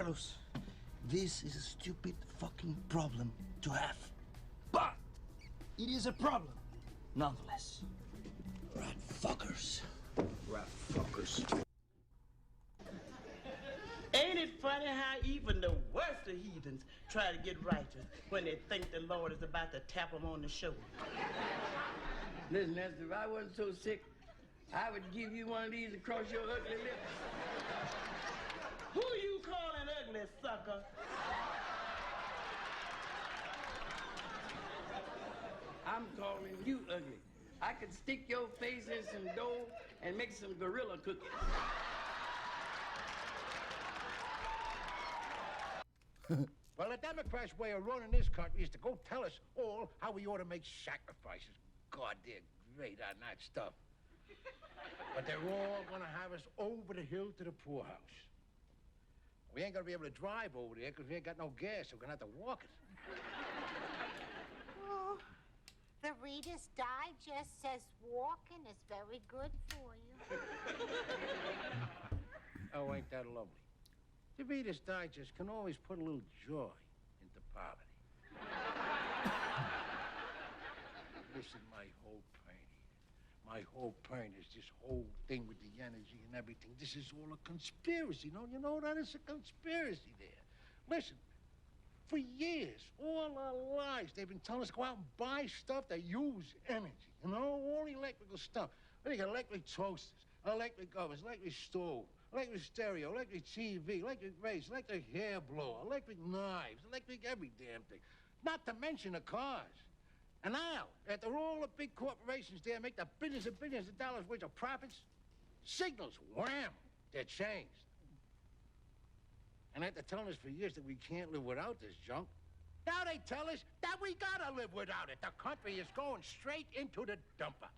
Carlos, this is a stupid fucking problem to have. But it is a problem, nonetheless. Rat fuckers. Rat fuckers. Ain't it funny how even the worst of heathens try to get righteous when they think the Lord is about to tap them on the shoulder? Listen, Esther, if I wasn't so sick, I would give you one of these across your ugly lips. Who you calling ugly, sucker? I'm calling you ugly. I could stick your face in some dough and make some gorilla cookies. Well, the Democrats' way of running this country is to go tell us all how we ought to make sacrifices. God, they're great on that stuff. But they're all gonna have us over the hill to the poorhouse. We ain't gonna be able to drive over there because we ain't got no gas, so we're gonna have to walk it. Oh, the Reader's Digest says walking is very good for you. Oh, ain't that lovely? The Reader's Digest can always put a little joy into poverty. Listen, my whole point is this whole thing with the energy and everything. This is all a conspiracy. No, you know that? It's a conspiracy there. Listen, for years, all our lives, they've been telling us to go out and buy stuff that use energy. You know, all electrical stuff. You got electric toasters, electric ovens, electric stove, electric stereo, electric TV, electric race, electric hair blower, electric knives, electric every damn thing. Not to mention the cars. And now, after all the big corporations there make the billions and billions of dollars worth of profits, signals, wham, they're changed. And after telling us for years that we can't live without this junk, now they tell us that we gotta live without it. The country is going straight into the dumper.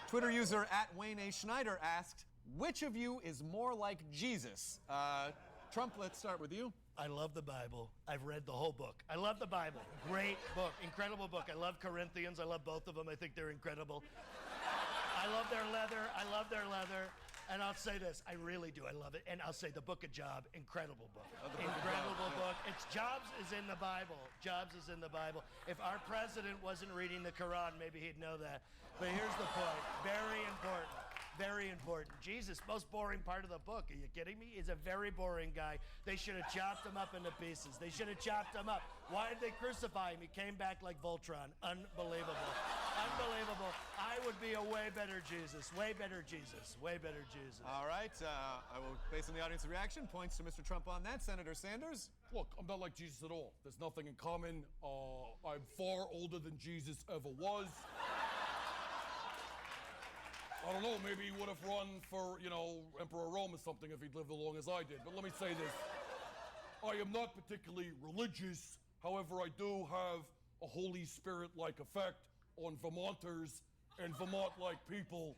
Twitter user @Wayne A. Schneider asked, which of you is more like Jesus? Trump, let's start with you. I love the Bible. I've read the whole book. I love the Bible. Great book. Incredible book. I love Corinthians. I love both of them. I think they're incredible. I love their leather. And I'll say this, I really do. I love it. And I'll say the Book of Job, incredible book. Incredible book. It's Jobs is in the Bible. Jobs is in the Bible. If our president wasn't reading the Quran, maybe he'd know that. But here's the point. Very important. Very important. Jesus, most boring part of the book. Are you kidding me? He's a very boring guy. They should have chopped him up into pieces. They should have chopped him up. Why did they crucify him? He came back like Voltron. Unbelievable. Unbelievable. I would be a way better Jesus. Way better Jesus. Way better Jesus. All right. I will, based on the audience reaction, points to Mr. Trump on that. Senator Sanders? Look, I'm not like Jesus at all. There's nothing in common. I'm far older than Jesus ever was. I don't know, maybe he would have run for, Emperor Rome or something if he'd lived as long as I did. But let me say this. I am not particularly religious. However, I do have a Holy Spirit-like effect on Vermonters and Vermont-like people.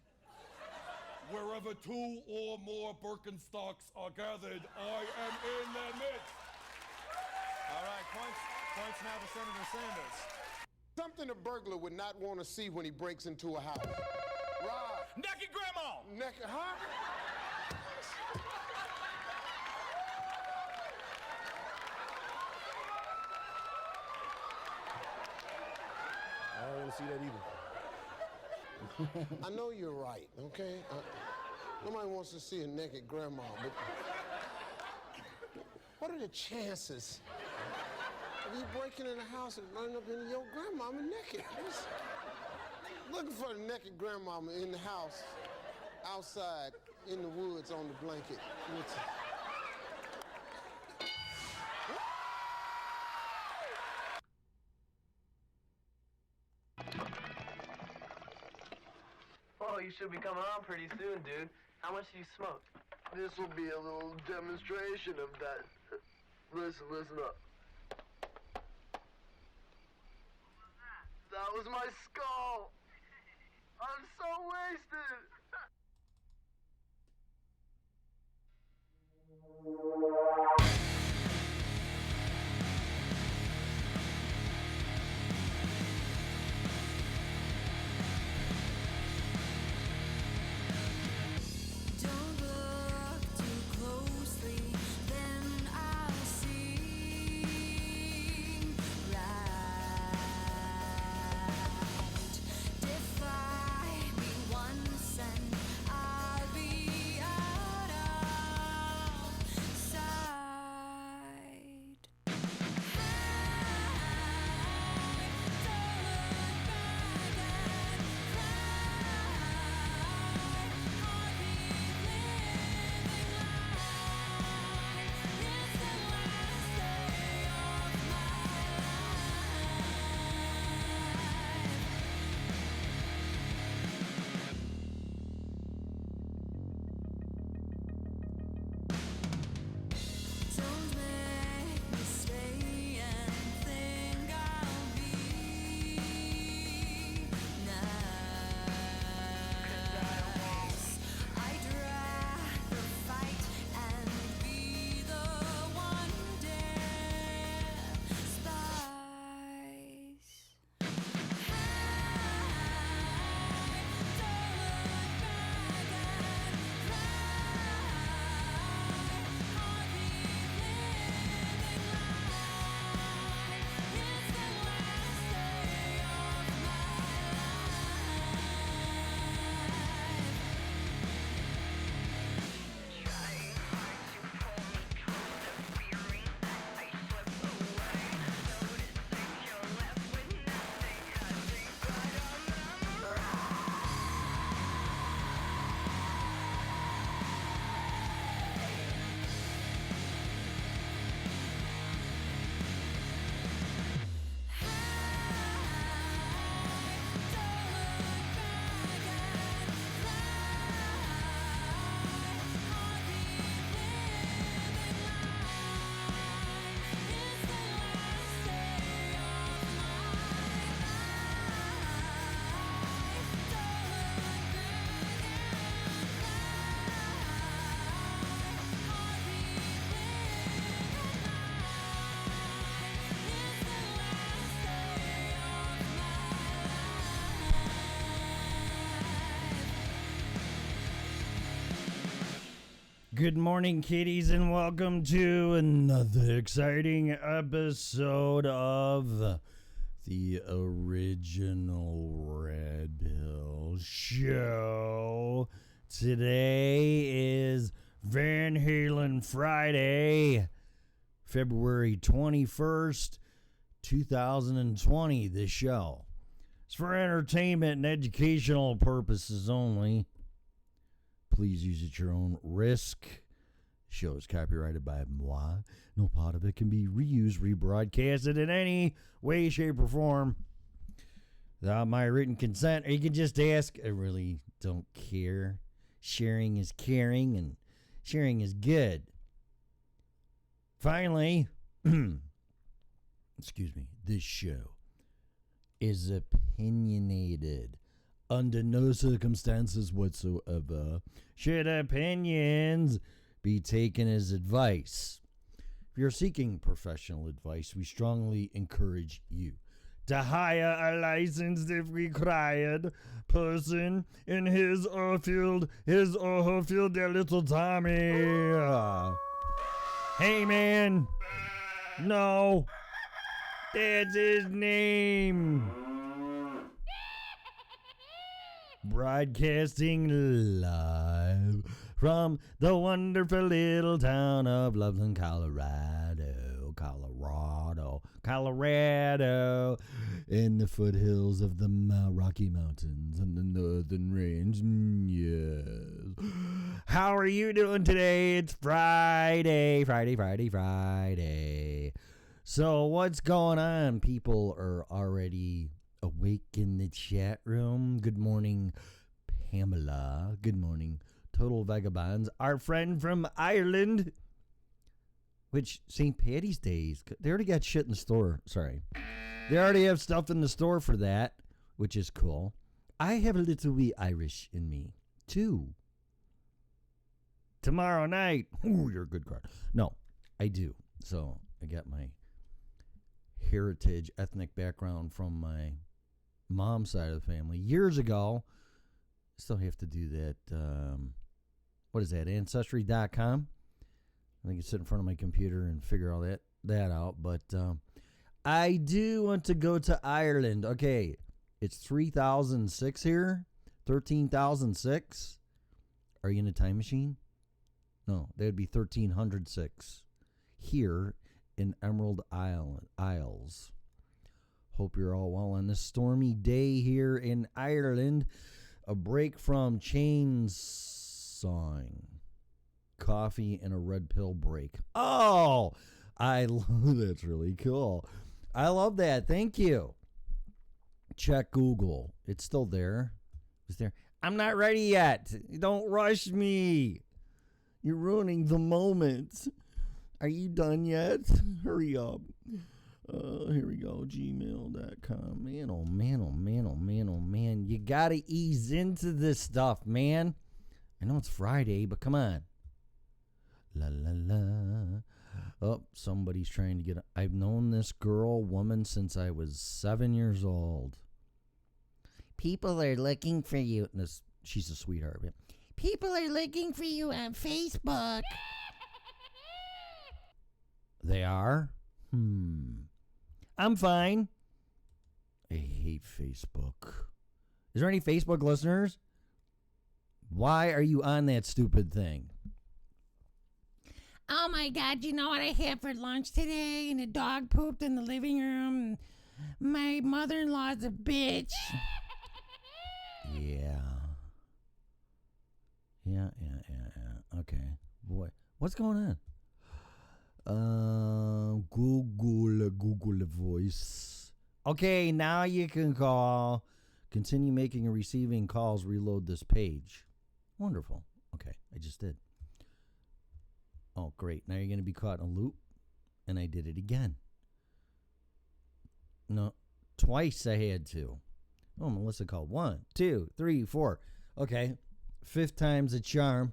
Wherever two or more Birkenstocks are gathered, I am in their midst. All right, points now to Senator Sanders. Something a burglar would not want to see when he breaks into a house. Rob. Naked grandma! Naked, huh? I don't want to see that either. I know you're right, okay? Nobody wants to see a naked grandma, but what are the chances of you breaking in a house and running up into your grandmama naked? Looking for a naked grandmama in the house, outside, in the woods, on the blanket. Oh, you should be coming on pretty soon, dude. How much do you smoke? This will be a little demonstration of that. Listen up. That was my skull. I'm so wasted. Don't Good morning, kiddies, and welcome to another exciting episode of the original Red Pill Show. Today is Van Halen Friday, February 21st, 2020. This show is for entertainment and educational purposes only. Please use at your own risk. Show is copyrighted by moi. No part of it can be reused, rebroadcasted in any way, shape, or form without my written consent. Or you can just ask. I really don't care. Sharing is caring, and sharing is good. Finally, excuse me, this show is opinionated. Under no circumstances whatsoever should opinions be taken as advice. If you're seeking professional advice, we strongly encourage you to hire a licensed, if required, person in his or her field, their little Tommy. Hey, man. No. That's his name. Broadcasting live from the wonderful little town of Loveland, Colorado, in the foothills of the Rocky Mountains and the Northern Range. Yes. How are you doing today? It's Friday. So what's going on? People are already awake in the chat room. Good morning, Pamela. Good morning, Total Vagabonds. Our friend from Ireland, which St. Patty's Day, they already got shit in the store. Sorry. They already have stuff in the store for that, which is cool. I have a little wee Irish in me, too. Tomorrow night. Ooh, you're a good card. No, I do. So I got my heritage, ethnic background from my mom's side of the family years ago. Still have to do that. What is that? Ancestry.com. I think I sit in front of my computer and figure all that out. But I do want to go to Ireland. Okay, it's 3006 here. 13,006. Are you in a time machine? No, that'd be 1306 here in Emerald Isles. Hope you're all well on this stormy day here in Ireland. A break from chainsawing. Coffee and a red pill break. Oh, I love that's really cool. I love that. Thank you. Check Google. It's still there. It's there. I'm not ready yet. Don't rush me. You're ruining the moment. Are you done yet? Hurry up. Here we go. Gmail.com. Man, oh man, oh man, oh man, oh man. You gotta ease into this stuff, man. I know it's Friday, but come on. La la la. Oh, somebody's trying to get. I've known this woman since I was 7 years old. People are looking for you. She's a sweetheart. Man. People are looking for you on Facebook. They are? I'm fine. I hate Facebook. Is there any Facebook listeners? Why are you on that stupid thing? Oh my God, you know what I had for lunch today? And the dog pooped in the living room. My mother-in-law's a bitch. Yeah. Okay. Boy, what's going on? Google Voice. Okay, now you can call. Continue making and receiving calls. Reload this page. Wonderful. Okay, I just did. Oh, great. Now you're going to be caught in a loop. And I did it again. No, twice I had to. Oh, Melissa called. 1, 2, 3, 4. Okay, 5th time's a charm.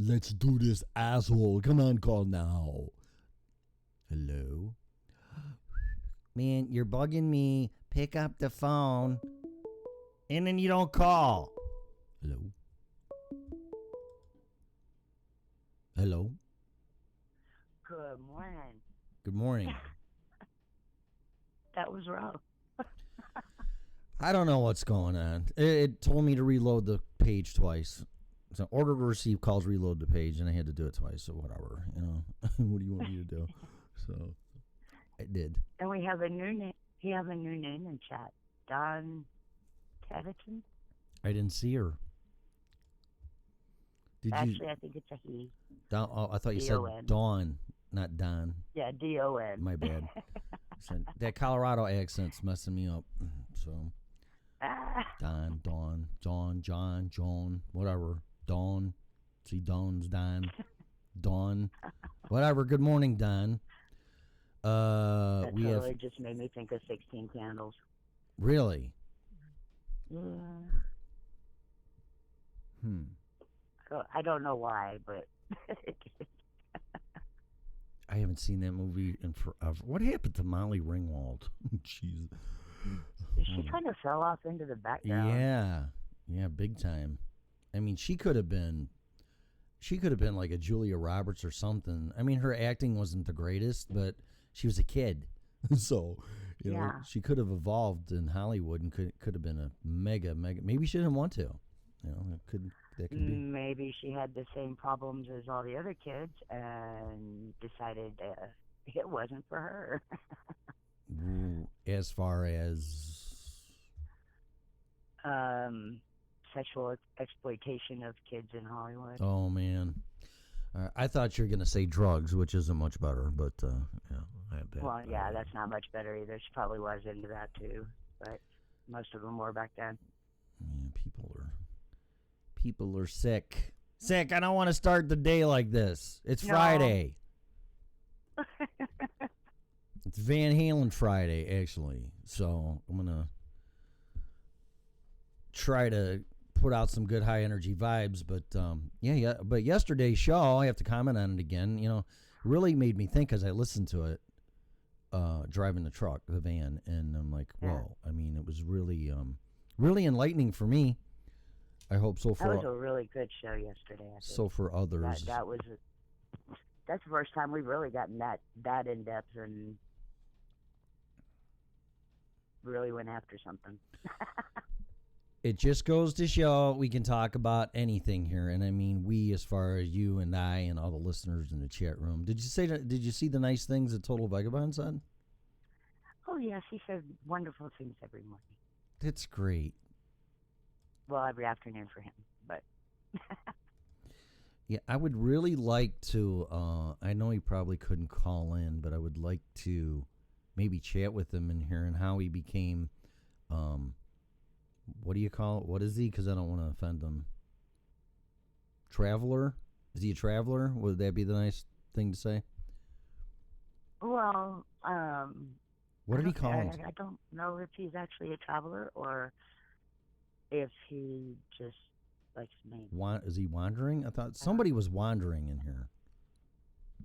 Let's do this, asshole. Come on, call now. Hello? Man, you're bugging me. Pick up the phone. And then you don't call. Hello? Hello. Good morning. Good morning. That was rough. I don't know what's going on. It told me to reload the page twice. So order to receive calls, reload the page, and I had to do it twice. So whatever, what do you want me to do? So I did. And we have a new name. We have a new name in chat. Don Teviton. I didn't see her. Did Actually, you? I think it's a he. Don, oh, I thought you D-O-N. said Dawn, not Don. Yeah, D-O-N. My bad. That Colorado accent's messing me up. So Don, Dawn, John, Joan, whatever. Dawn. See, Dawn's Don. Dawn. Whatever. Good morning, Don. That We totally have. just made me think of 16 Candles. Really? Yeah. Hmm. I don't know why, but I haven't seen that movie in forever. What happened to Molly Ringwald? Jeez. she kind of fell off into the background. Yeah, big time. I mean, she could have been like a Julia Roberts or something. I mean, her acting wasn't the greatest, but she was a kid, so you know she could have evolved in Hollywood and could have been a mega. Maybe she didn't want to. You know, that could be. Maybe she had the same problems as all the other kids and decided it wasn't for her. As far as sexual exploitation of kids in Hollywood. Oh man, I thought you were gonna say drugs, which isn't much better, but yeah, I have that. Well, yeah, that's not much better either. She probably was into that too, but most of them were back then. Yeah, people are sick. Sick. I don't want to start the day like this. It's Friday. It's Van Halen Friday, actually. So I'm gonna try to put out some good high energy vibes. But yeah. But yesterday's show, I have to comment on it again. You know, really made me think as I listened to it, driving the van, and I'm like, whoa. I mean, it was really, really enlightening for me. I hope so. That was a really good show yesterday. I think. So for others, that's the first time we've really gotten that in depth and really went after something. It just goes to show we can talk about anything here, and I mean we, as far as you and I and all the listeners in the chat room. Did you see the nice things that Total Vagabond said? Oh yes, he said wonderful things every morning. That's great. Well, every afternoon for him, but yeah, I would really like to. I know he probably couldn't call in, but I would like to maybe chat with him in here and how he became. What do you call it? What is he? Because I don't want to offend him. Traveler? Is he a traveler? Would that be the nice thing to say? well, What did he call him? I don't know if he's actually a traveler or if he just likes me. Is he wandering? I thought somebody was wandering in here.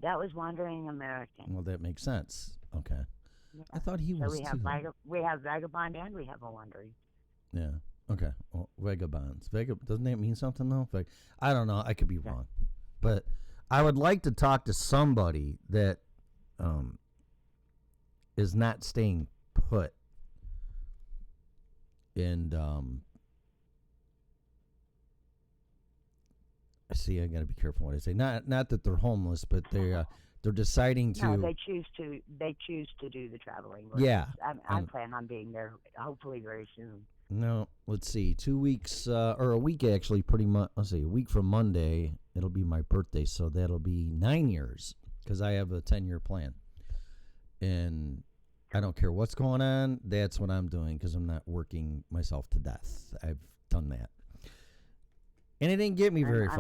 That was Wandering American. Well, that makes sense. Okay. Yeah. I thought he so was we have too. we have Vagabond and we have a Wandering. Yeah. Okay. Well, vagabonds. Doesn't that mean something though? I don't know. I could be wrong, but I would like to talk to somebody that is not staying put. And see, I got to be careful what I say. Not that they're homeless, but they're deciding to. No, they choose to do the traveling. Yeah. I plan on being there hopefully very soon. No, let's see. 2 weeks or a week actually, pretty much. Let's see, a week from Monday, it'll be my birthday, so that'll be 9 years because I have a 10-year plan, and I don't care what's going on. That's what I'm doing because I'm not working myself to death. I've done that, and it didn't get me very far.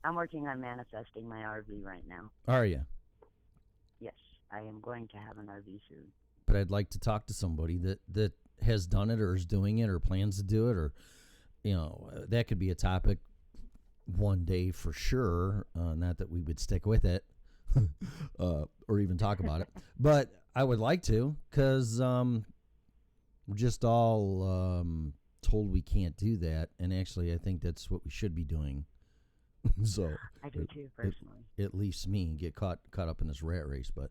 I'm working on manifesting my RV right now. Are you? Yes, I am going to have an RV soon. But I'd like to talk to somebody that has done it or is doing it or plans to do it, or that could be a topic one day for sure. Not that we would stick with it or even talk about it, but I would like to because we're just all told we can't do that, and actually I think that's what we should be doing. So I do too, personally. At least me get caught up in this rat race, but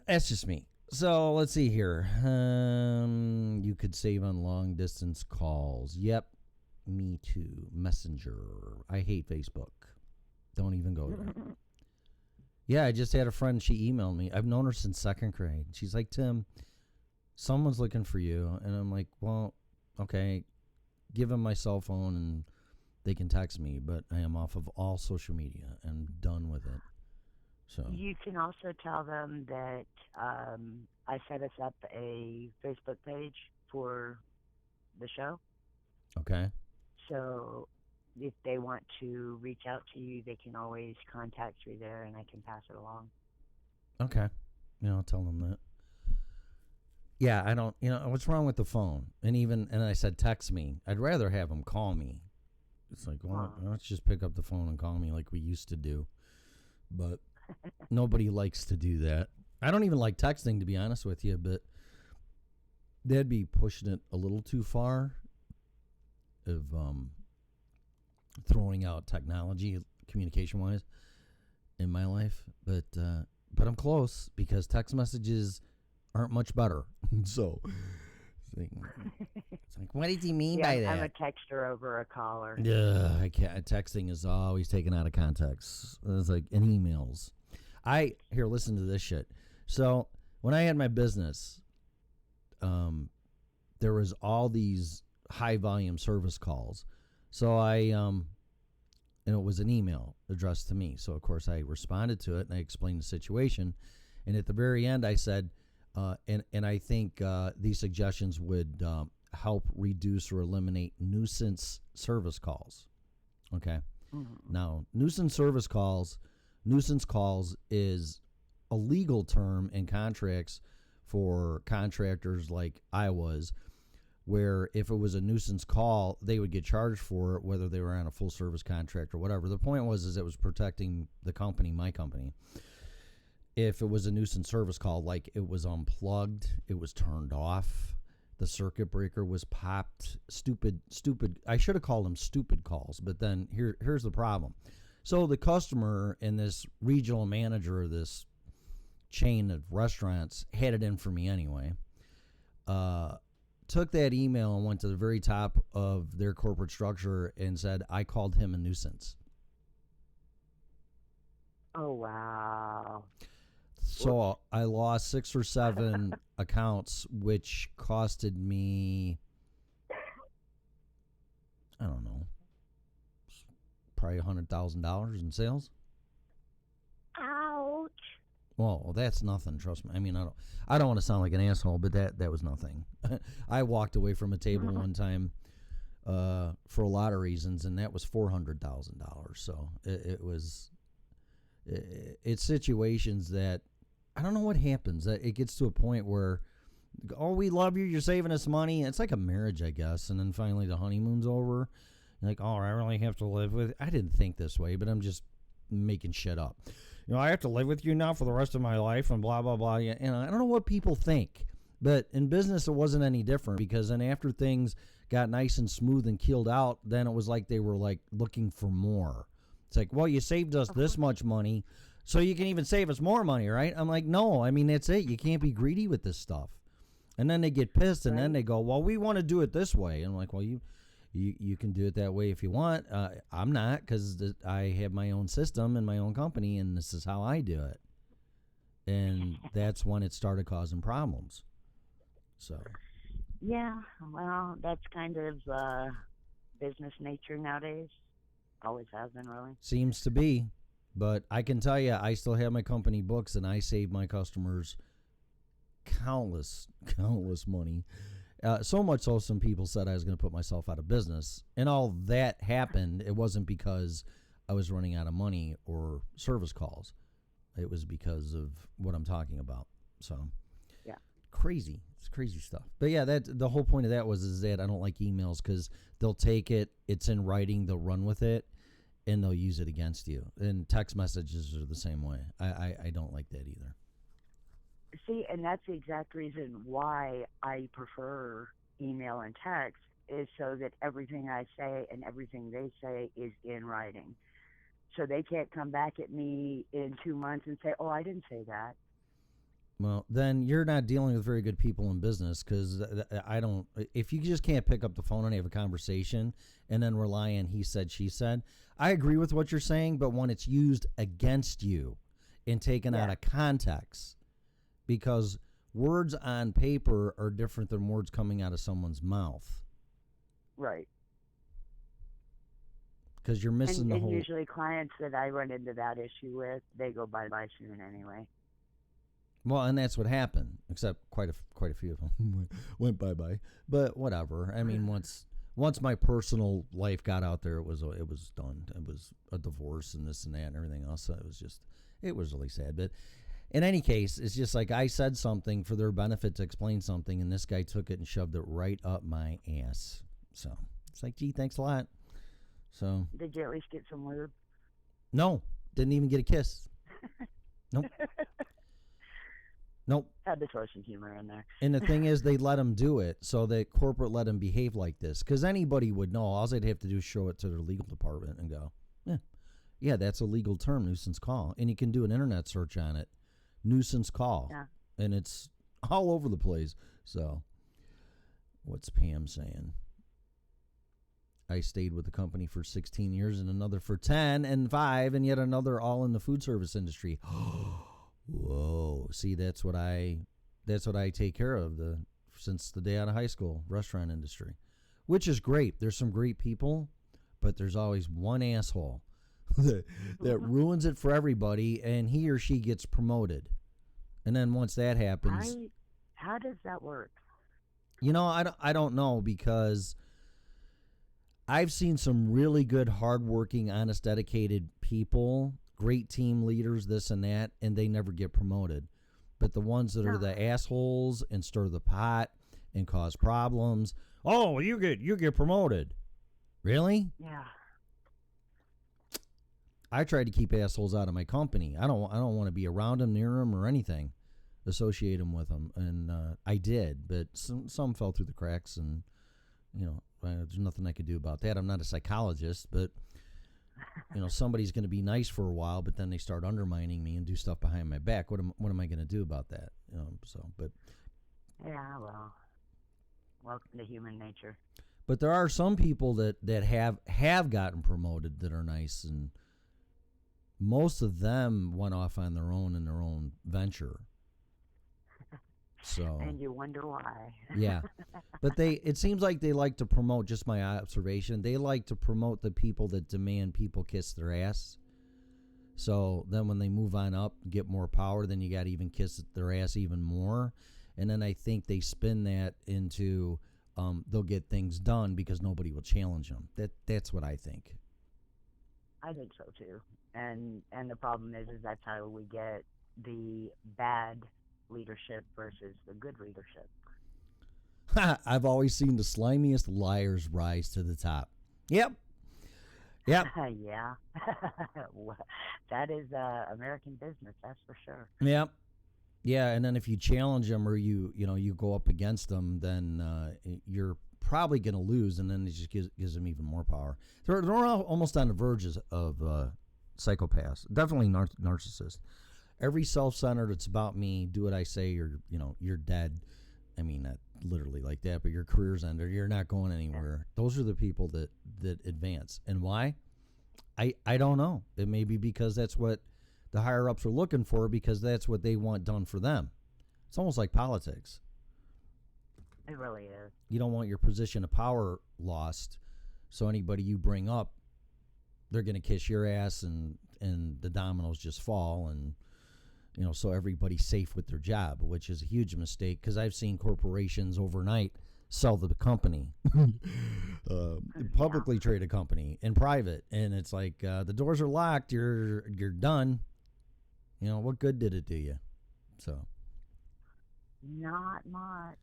that's just me. So let's see here. You could save on long distance calls. Yep, me too. Messenger. I hate Facebook. Don't even go there. Yeah, I just had a friend. She emailed me. I've known her since 2nd grade. She's like, Tim, someone's looking for you. And I'm like, well, okay, give them my cell phone and they can text me. But I am off of all social media and done with it. So you can also tell them that I set us up a Facebook page for the show. Okay. So if they want to reach out to you, they can always contact you there, and I can pass it along. Okay. Yeah, I'll tell them that. Yeah, I don't, what's wrong with the phone? And I said, text me. I'd rather have them call me. It's like, well, let's just pick up the phone and call me like we used to do. But nobody likes to do that. I don't even like texting, to be honest with you, but they'd be pushing it a little too far of throwing out technology, communication-wise, in my life. But I'm close because text messages aren't much better. So it's like, what does he mean by that? I'm a texter over a caller. Yeah, I can't. Texting is always taken out of context. It's like in emails. Here, listen to this shit. So when I had my business, there was all these high volume service calls. So and it was an email addressed to me. So of course I responded to it and I explained the situation. And at the very end I said, and I think these suggestions would help reduce or eliminate nuisance service calls. Okay. Mm-hmm. Now, nuisance calls is a legal term in contracts for contractors like I was, where if it was a nuisance call, they would get charged for it, whether they were on a full service contract or whatever. The point was it was protecting the company, my company. If it was a nuisance service call, like it was unplugged, it was turned off, the circuit breaker was popped, stupid, I should have called them stupid calls, but then here's the problem. So the customer and this regional manager of this chain of restaurants had it in for me anyway. Took that email and went to the very top of their corporate structure and said, I called him a nuisance. Oh, wow. So I lost 6 or 7 accounts, which costed me, I don't know, probably $100,000 in sales. Ouch. Well, that's nothing. Trust me. I mean, I don't want to sound like an asshole, but that was nothing. I walked away from a table one time for a lot of reasons, and that was $400,000. So it's situations that I don't know what happens. That it gets to a point where, oh, we love you. You're saving us money. It's like a marriage, I guess. And then finally the honeymoon's over. You're like, oh, I really have to live with. I didn't think this way, but I'm just making shit up. I have to live with you now for the rest of my life and blah, blah, blah. And I don't know what people think, but in business, it wasn't any different because then after things got nice and smooth and keeled out, then it was like they were like looking for more. It's like, well, you saved us this much money, so you can even save us more money, right? I'm like, no, I mean, that's it. You can't be greedy with this stuff. And then they get pissed and then they go, well, we want to do it this way. And I'm like, well, you can do it that way if you want. I'm not, because I have my own system and my own company, and this is how I do it. And that's when it started causing problems. So. Yeah, well, that's kind of business nature nowadays. Always has been, really. Seems to be. But I can tell you, I still have my company books, and I save my customers countless money. So much so some people said I was going to put myself out of business. And all that happened, it wasn't because I was running out of money or service calls. It was because of what I'm talking about. So, yeah. Crazy. It's crazy stuff. But yeah, the whole point of that is that I don't like emails because they'll take it, it's in writing, they'll run with it, and they'll use it against you. And text messages are the same way. I don't like that either. See, and that's the exact reason why I prefer email and text, is so that everything I say and everything they say is in writing. So they can't come back at me in 2 months and say, oh, I didn't say that. Well, then you're not dealing with very good people in business, because I don't. If you just can't pick up the phone and have a conversation and then rely on he said, she said, I agree with what you're saying, but when it's used against you and taken out of context, because words on paper are different than words coming out of someone's mouth. Right. Because you're missing the and whole. Usually clients that I run into that issue with, they go bye-bye soon anyway. Well, and that's what happened, except quite a few of them went bye-bye. But whatever. I mean, once my personal life got out there, it was done. It was a divorce and this and that and everything else. So it was really sad. But in any case, it's just like I said something for their benefit to explain something, and this guy took it and shoved it right up my ass. So it's like, gee, thanks a lot. So did you at least get some lube? No, didn't even get a kiss. Nope. Nope. Had to throw some humor in there. And the thing is, they let him do it, so that corporate let him behave like this. Because anybody would know. All they'd have to do is show it to their legal department and go, yeah, that's a legal term, nuisance call. And you can do an internet search on it, nuisance call. Yeah. And it's all over the place. So what's Pam saying? I stayed with the company for 16 years and another for 10 and 5 and yet another all in the food service industry. Whoa. See, that's what I take care of since the day out of high school, restaurant industry, which is great. There's some great people, but there's always one asshole that ruins it for everybody, and he or she gets promoted. And then once that happens, how does that work? You know, I don't know, because I've seen some really good, hardworking, honest, dedicated people, great team leaders, this and that, and they never get promoted. But the ones that are the assholes and stir the pot and cause problems, oh, you get promoted. Really? Yeah. I try to keep assholes out of my company. I don't want to be around them, near them, or anything, associate them with them. And I did, but some fell through the cracks, and there's nothing I could do about that. I'm not a psychologist, but somebody's going to be nice for a while, but then they start undermining me and do stuff behind my back. What am I going to do about that? Yeah, well, welcome to human nature. But there are some people that have gotten promoted that are nice, and most of them went off on their own in their own venture. So, and you wonder why. Yeah. But it seems like they like to promote, just my observation, they like to promote the people that demand people kiss their ass. So then when they move on up, get more power, then you got to even kiss their ass even more. And then I think they spin that into they'll get things done because nobody will challenge them. That's what I think. I think so too. And the problem is that's how we get the bad leadership versus the good leadership. I've always seen the slimiest liars rise to the top. Yep. Yeah. That is American business, that's for sure. Yep. Yeah, and then if you challenge them or you go up against them, then you're probably going to lose, and then it just gives them even more power. They're almost on the verge of psychopaths, definitely narcissists. Every self-centered, it's about me, do what I say, you're dead. I mean, not literally like that, but your career's ended. You're not going anywhere. Those are the people that advance. And why? I don't know. It may be because that's what the higher-ups are looking for, because that's what they want done for them. It's almost like politics. It really is. You don't want your position of power lost, so anybody you bring up, they're going to kiss your ass, and the dominoes just fall, and so everybody's safe with their job, which is a huge mistake, because I've seen corporations overnight sell the company, publicly traded company, and private, and it's like the doors are locked, you're done. What good did it do you? So not much.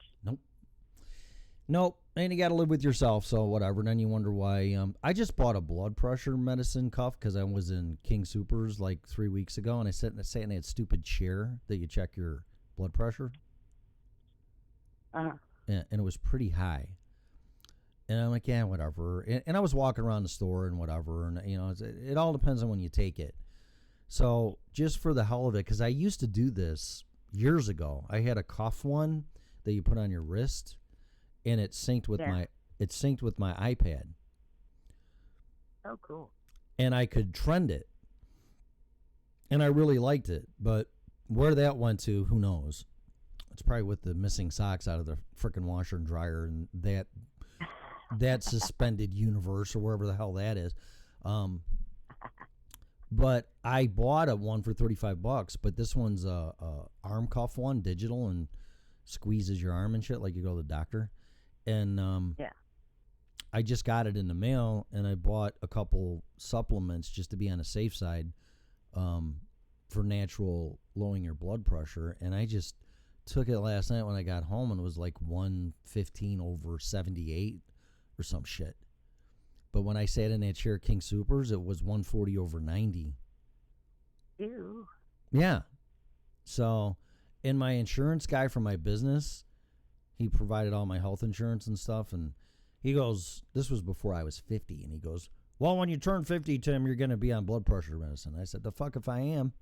Nope. And you got to live with yourself, so whatever. And then you wonder why. I just bought a blood pressure medicine cuff because I was in King Soopers like 3 weeks ago, and I sat in that stupid chair that you check your blood pressure. Uh-huh. And it was pretty high. And I'm like, yeah, whatever. And I was walking around the store and whatever. And, it all depends on when you take it. So just for the hell of it, because I used to do this years ago. I had a cuff one that you put on your wrist, and it synced with my iPad. Oh, cool. And I could trend it. And I really liked it. But where that went to, who knows? It's probably with the missing socks out of the frickin' washer and dryer and that suspended universe or wherever the hell that is. But I bought one for $35, but this one's a arm cuff one, digital, and squeezes your arm and shit like you go to the doctor. And I just got it in the mail, and I bought a couple supplements just to be on the safe side for natural lowering your blood pressure. And I just took it last night when I got home, and it was like 115/78 or some shit. But when I sat in that chair King Supers, it was 140/90. Ew. Yeah. So, and my insurance guy for my business, he provided all my health insurance and stuff, and he goes, this was before I was 50, and he goes, well, when you turn 50, Tim, you're going to be on blood pressure medicine. I said, the fuck if I am.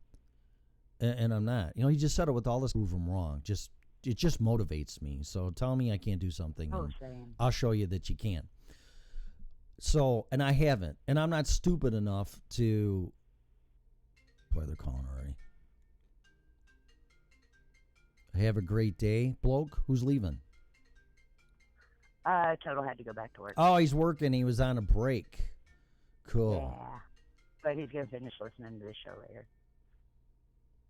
And I'm not. He just said it with all this prove him wrong. It just motivates me. So tell me I can't do something, and I'll show you that you can. So, and I haven't. And I'm not stupid enough to... Boy, they're calling already. Have a great day, bloke. Who's leaving? Total had to go back to work. Oh, he's working. He was on a break. Cool. Yeah. But he's going to finish listening to the show later.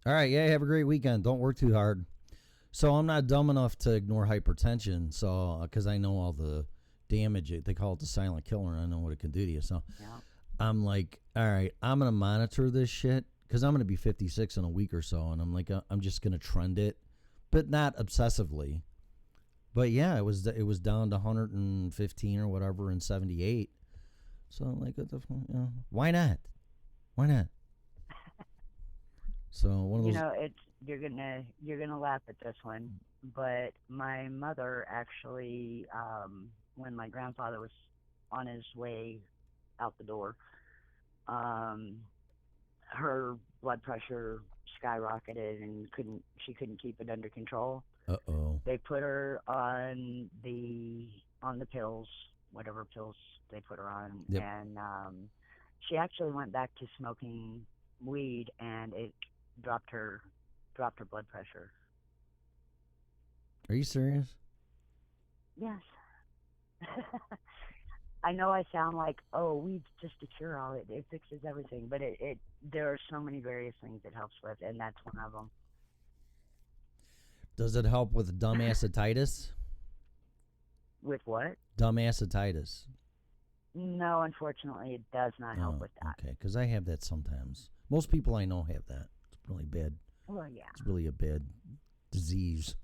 All right. Yeah, have a great weekend. Don't work too hard. So I'm not dumb enough to ignore hypertension, so because I know all the damage. They call it the silent killer, and I know what it can do to you. So I'm like, all right, I'm going to monitor this shit because I'm going to be 56 in a week or so, and I'm like, I'm just going to trend it, but not obsessively. But yeah, it was down to 115 or whatever and 78. So I'm like, why not? Why not? So one of those. You're gonna laugh at this one, but my mother actually, when my grandfather was on his way out the door, her blood pressure skyrocketed and she couldn't keep it under control. Uh-oh. They put her on the pills, whatever pills they put her on, yep. And she actually went back to smoking weed, and it dropped her blood pressure. Are you serious? Yes. I know I sound like, weed's just a cure-all. It fixes everything, but there are so many various things it helps with, and that's one of them. Does it help with dumbassititis? With what? Dumbassititis. No, unfortunately, it does not help with that. Okay, because I have that sometimes. Most people I know have that. It's really bad. Well, yeah. It's really a bad disease.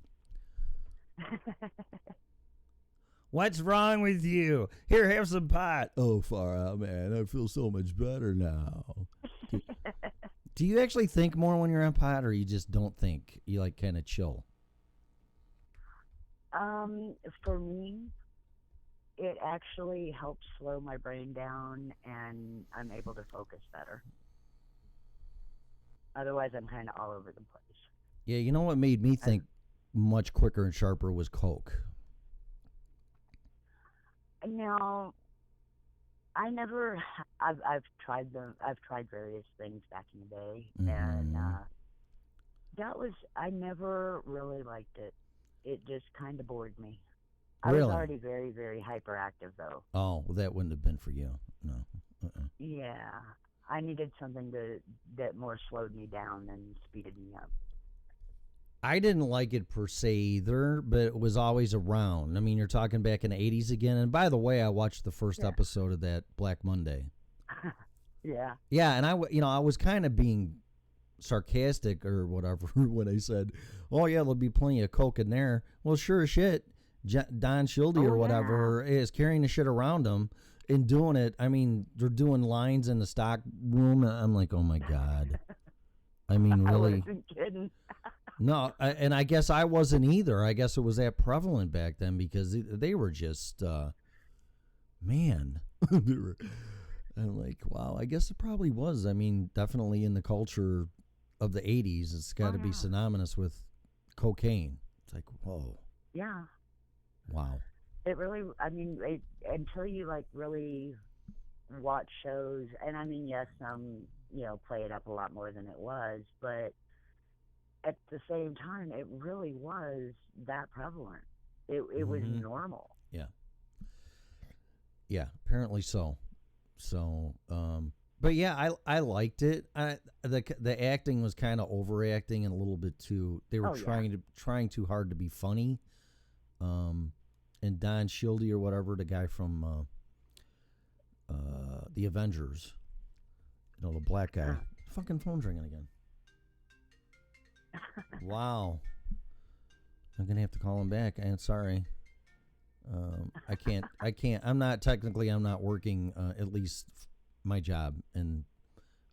What's wrong with you? Here, have some pot. Oh, far out, man. I feel so much better now. Do you actually think more when you're on pot, or you just don't think? You like kind of chill? For me, it actually helps slow my brain down, and I'm able to focus better. Otherwise, I'm kind of all over the place. Yeah, you know what made me think much quicker and sharper was Coke. Now, I've tried various things back in the day, and I never really liked it. It just kind of bored me. Really? I was already very, very hyperactive, though. Oh, well, that wouldn't have been for you. No. Yeah, I needed something that more slowed me down than speeded me up. I didn't like it per se either, but it was always around. I mean, you're talking back in the 80s again. And by the way, I watched the first episode of that Black Monday. Yeah. Yeah, and I was kind of being sarcastic or whatever when I said, oh, yeah, there'll be plenty of Coke in there. Well, sure as shit, Don Schilde or whatever is carrying the shit around him and doing it. I mean, they're doing lines in the stock room. And I'm like, oh, my God. I mean, really? I wasn't kidding. No, and I guess I wasn't either. I guess it was that prevalent back then because they were just, man. I'm like, wow, I guess it probably was. I mean, definitely in the culture of the 80s, it's got to be synonymous with cocaine. It's like, whoa. Yeah. Wow. It really, I mean, until you like really watch shows, and I mean, yes, some, play it up a lot more than it was, but at the same time, it really was that prevalent. It was normal. Yeah. Yeah, apparently so. So, but yeah, I liked it. The acting was kind of overacting and a little bit too. They were trying too hard to be funny. And Don Shieldy or whatever, the guy from the Avengers, the black guy. Fucking phone's ringing again. Wow. I'm gonna have to call him back. I'm sorry. I can't. I'm not working at least my job, and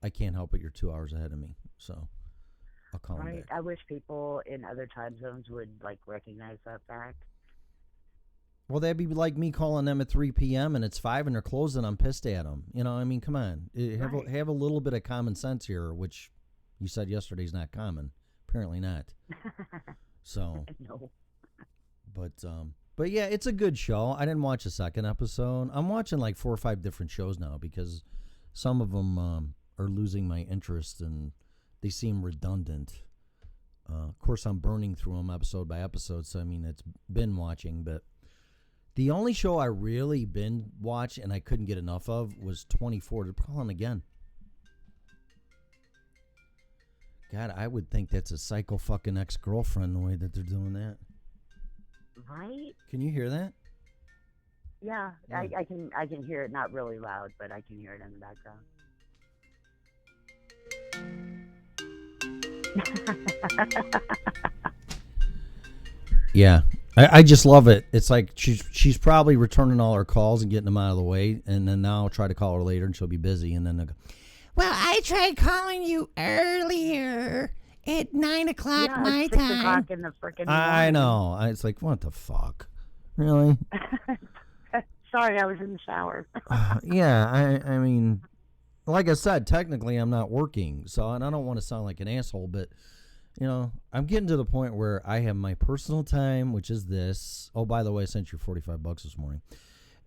I can't help it. You're 2 hours ahead of me, so I'll call him back. I wish people in other time zones would like recognize that fact. Well, that'd be like me calling them at 3 p.m. and it's 5 and they're closed and I'm pissed at them. I mean, come on. Have a little bit of common sense here, which you said yesterday's not common. Apparently not. So. No. But yeah, it's a good show. I didn't watch the second episode. I'm watching like 4 or 5 different shows now because some of them are losing my interest and they seem redundant. Of course, I'm burning through them episode by episode, so I mean, it's been watching, but the only show I really been watched and I couldn't get enough of was 24. They're calling again. God, I would think that's a psycho fucking ex-girlfriend the way that they're doing that. Right? Can you hear that? Yeah, I can hear it, not really loud, but I can hear it in the background. Yeah. I just love it. It's like she's probably returning all her calls and getting them out of the way, and then now I'll try to call her later and she'll be busy, and then they'll go, well, I tried calling you earlier at 9 o'clock my 6 time. o'clock in the frickin' I know. It's like, what the fuck? Really? Sorry, I was in the shower. Yeah, I mean, like I said, technically I'm not working, and I don't want to sound like an asshole, but I'm getting to the point where I have my personal time, which is this. Oh, by the way, I sent you $45 this morning.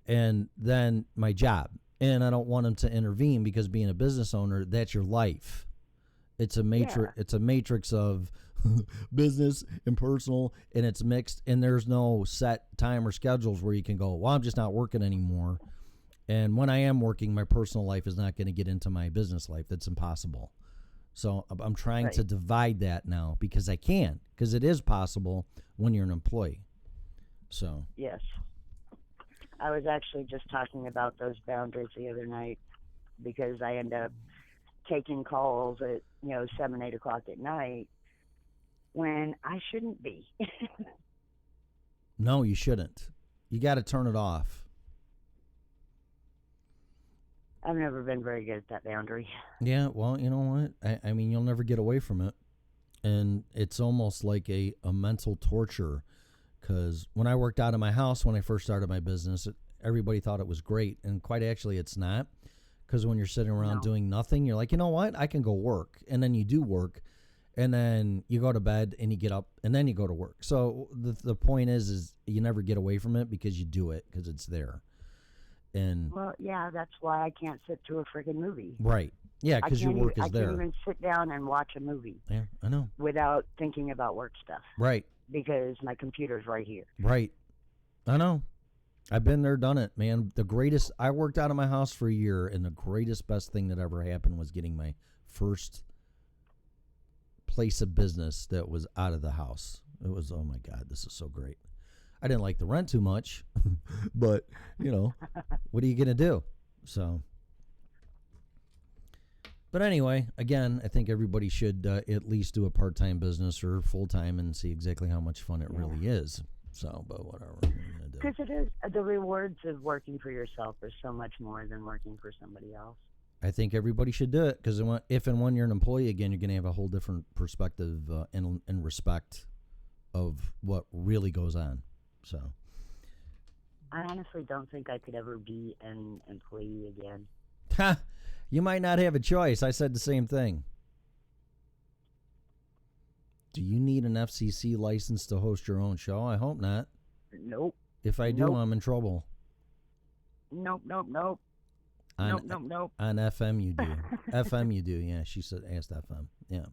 And then my job. And I don't want them to intervene because being a business owner, that's your life. It's a matrix. Yeah. It's a matrix of business and personal, and it's mixed. And there's no set time or schedules where you can go, well, I'm just not working anymore. And when I am working, my personal life is not going to get into my business life. That's impossible. So I'm trying to divide that now because I can, because it is possible when you're an employee. So. Yes. I was actually just talking about those boundaries the other night because I end up taking calls at, 7, 8 o'clock at night when I shouldn't be. No, you shouldn't. You got to turn it off. I've never been very good at that boundary. Yeah, well, you know what? I mean, you'll never get away from it. And it's almost like a mental torture. Because when I worked out of my house, when I first started my business, everybody thought it was great. And quite actually, it's not. Because when you're sitting around doing nothing, you're like, you know what? I can go work. And then you do work. And then you go to bed and you get up and then you go to work. So the point is you never get away from it because you do it because it's there. And well, yeah, that's why I can't sit through a friggin' movie. Right. Yeah, because your work is there. I can't even sit down and watch a movie. Yeah, I know. Without thinking about work stuff. Right. Because my computer's right here. Right. I know. I've been there, done it, man. I worked out of my house for a year, and the best thing that ever happened was getting my first place of business that was out of the house. It was, oh my God, this is so great. I didn't like the rent too much, but, what are you going to do? So, but anyway, again, I think everybody should at least do a part-time business or full-time and see exactly how much fun it really is. So, but whatever. Because it is, the rewards of working for yourself are so much more than working for somebody else. I think everybody should do it because if and when you're an employee again, you're going to have a whole different perspective and respect of what really goes on. So, I honestly don't think I could ever be an employee again. Ha! You might not have a choice. I said the same thing. Do you need an FCC license to host your own show? I hope not. Nope. If I do, I'm in trouble. Nope. Nope. On FM you do. FM you do, yeah. She said asked FM. Yeah.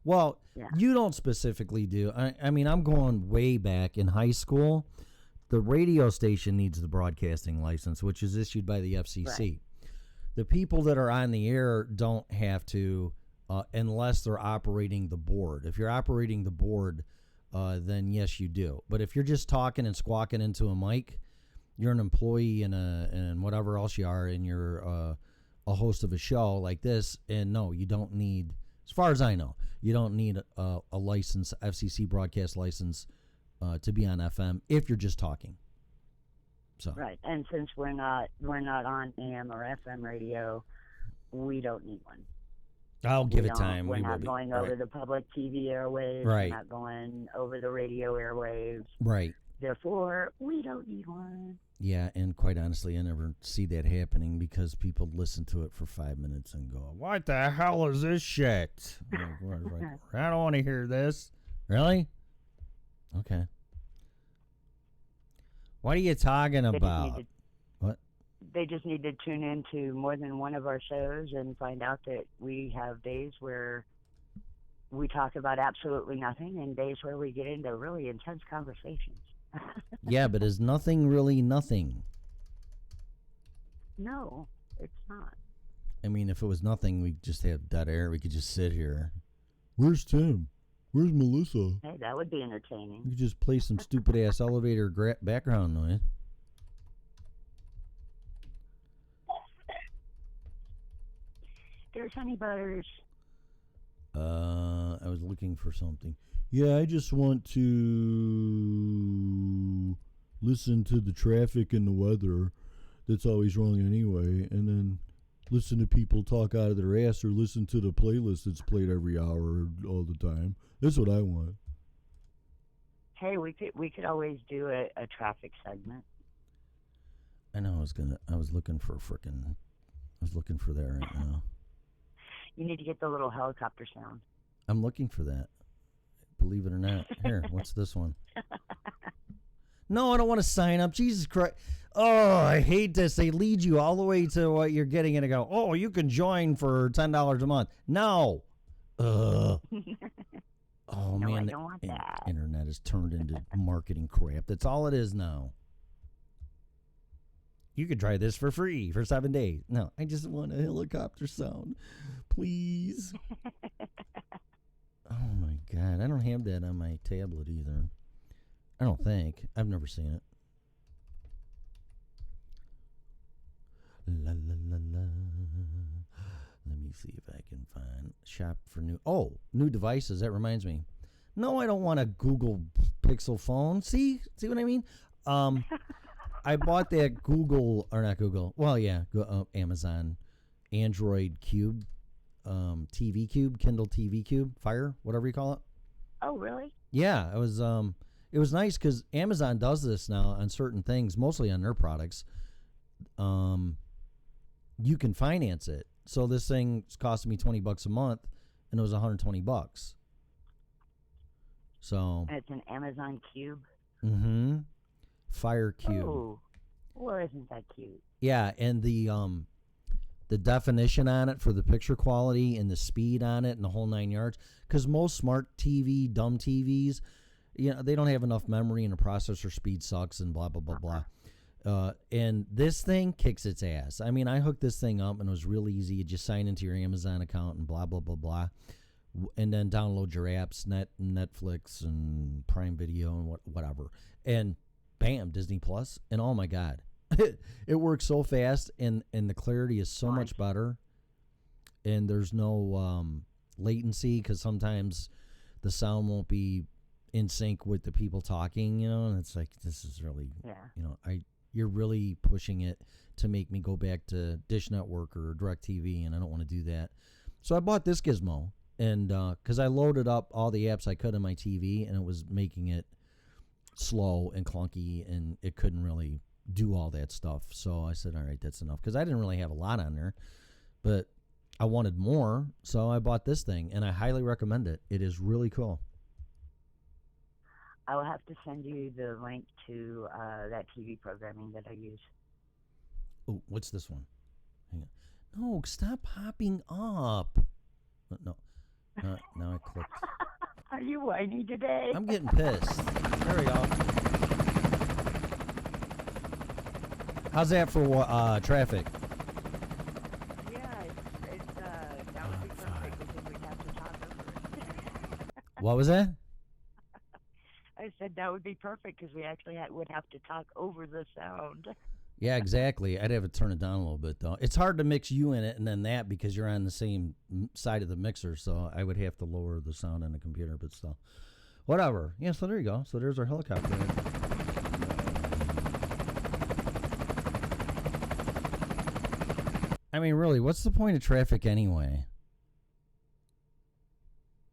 Well, you don't specifically do. I mean, I'm going way back in high school. The radio station needs the broadcasting license, which is issued by the FCC. Right. The people that are on the air don't have to unless they're operating the board. If you're operating the board, then yes, you do. But if you're just talking and squawking into a mic, you're an employee and whatever else you are, and you're a host of a show like this, and no, you don't need, as far as I know, you don't need a license, FCC broadcast license, to be on FM if you're just talking. So right, and since we're not on AM or FM radio, we don't need one. I'll give it time. We're not going over the public TV airwaves. Right. We're not going over the radio airwaves. Right. Therefore, we don't need one. Yeah, and quite honestly, I never see that happening because people listen to it for 5 minutes and go, "What the hell is this shit?" I don't want to hear this. Really? Okay. What are you talking about? What? They just need to tune into more than one of our shows and find out that we have days where we talk about absolutely nothing and days where we get into really intense conversations. Yeah, but is nothing really nothing? No, it's not. I mean, if it was nothing, we'd just have dead air. We could just sit here. Where's Tim? Where's Melissa? Hey, that would be entertaining. You could just play some stupid-ass elevator background noise. There's honey butters. I was looking for something. Yeah, I just want to listen to the traffic and the weather. That's always wrong anyway. And then listen to people talk out of their ass or listen to the playlist that's played every hour all the time. That's what I want. Hey, we could always do a traffic segment. I know I was looking for that right now. You need to get the little helicopter sound. I'm looking for that. Believe it or not. Here, what's this one? No, I don't want to sign up. Jesus Christ. Oh, I hate this. They lead you all the way to what you're getting and go, oh, you can join for $10 a month. No. Oh, no, man. I don't want that. Internet has turned into marketing crap. That's all it is now. You could try this for free for 7 days. No, I just want a helicopter sound. Please. Oh, my God. I don't have that on my tablet either. I don't think. I've never seen it. La, la, la, la. Let me see if I can find shop for new devices. That reminds me. No, I don't want a Google Pixel phone. See what I mean? I bought that Amazon Android Cube, TV Cube, Kindle TV Cube, Fire, whatever you call it. Oh, really? Yeah, it was nice because Amazon does this now on certain things, mostly on their products. You can finance it. So this thing's costing me $20 a month, and it was $120. So and it's an Amazon Cube. Mm-hmm. Fire Cube. Oh, well, isn't that cute? Yeah, and the definition on it for the picture quality and the speed on it and the whole 9 yards. Because most smart TV, dumb TVs, they don't have enough memory and the processor speed sucks and blah, blah, blah, blah. And this thing kicks its ass. I mean, I hooked this thing up and it was real easy. You just sign into your Amazon account and blah, blah, blah, blah. And then download your apps, Netflix and Prime Video and whatever. And bam, Disney Plus. And oh my God, it works so fast and the clarity is so much better. And there's no latency because sometimes the sound won't be in sync with the people talking, and it's like, this is really, you're really pushing it to make me go back to Dish Network or DirecTV, and I don't want to do that. So I bought this gizmo, and because I loaded up all the apps I could on my TV, and it was making it slow and clunky, and it couldn't really, do all that stuff. So I said, all right, that's enough, because I didn't really have a lot on there, but I wanted more, so I bought this thing, and I highly recommend it. It is really cool. I will have to send you the link to that TV programming that I use. Oh, what's this one? Hang on. No, stop popping up. No. Now I clicked. Are you whiny today? I'm getting pissed. There we go. How's that for traffic? Yeah, that would be perfect because we'd have to talk over it. What was that? I said that would be perfect because we actually would have to talk over the sound. Yeah, exactly. I'd have to turn it down a little bit, though. It's hard to mix you in it and then that because you're on the same side of the mixer, so I would have to lower the sound on the computer, but still. Whatever. Yeah, so there you go. So there's our helicopter. I mean, really, what's the point of traffic anyway?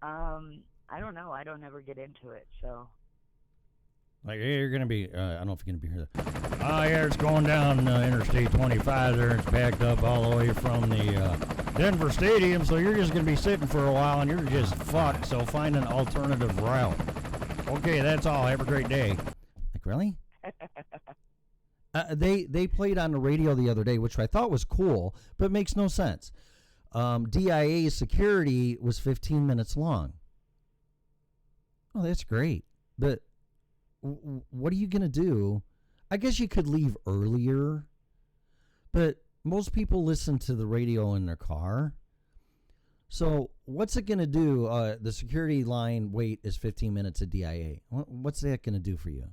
I don't know. I don't ever get into it, so. Like, hey, you're going to be, I don't know if you're going to be here. Oh, yeah, it's going down Interstate 25 there. It's backed up all the way from the Denver Stadium, so you're just going to be sitting for a while, and you're just fucked, so find an alternative route. Okay, that's all. Have a great day. Like, really? They played on the radio the other day, which I thought was cool, but makes no sense. DIA security was 15 minutes long. Oh, that's great. But what are you going to do? I guess you could leave earlier, but most people listen to the radio in their car. So what's it going to do? The security line wait is 15 minutes at DIA. What's that going to do for you?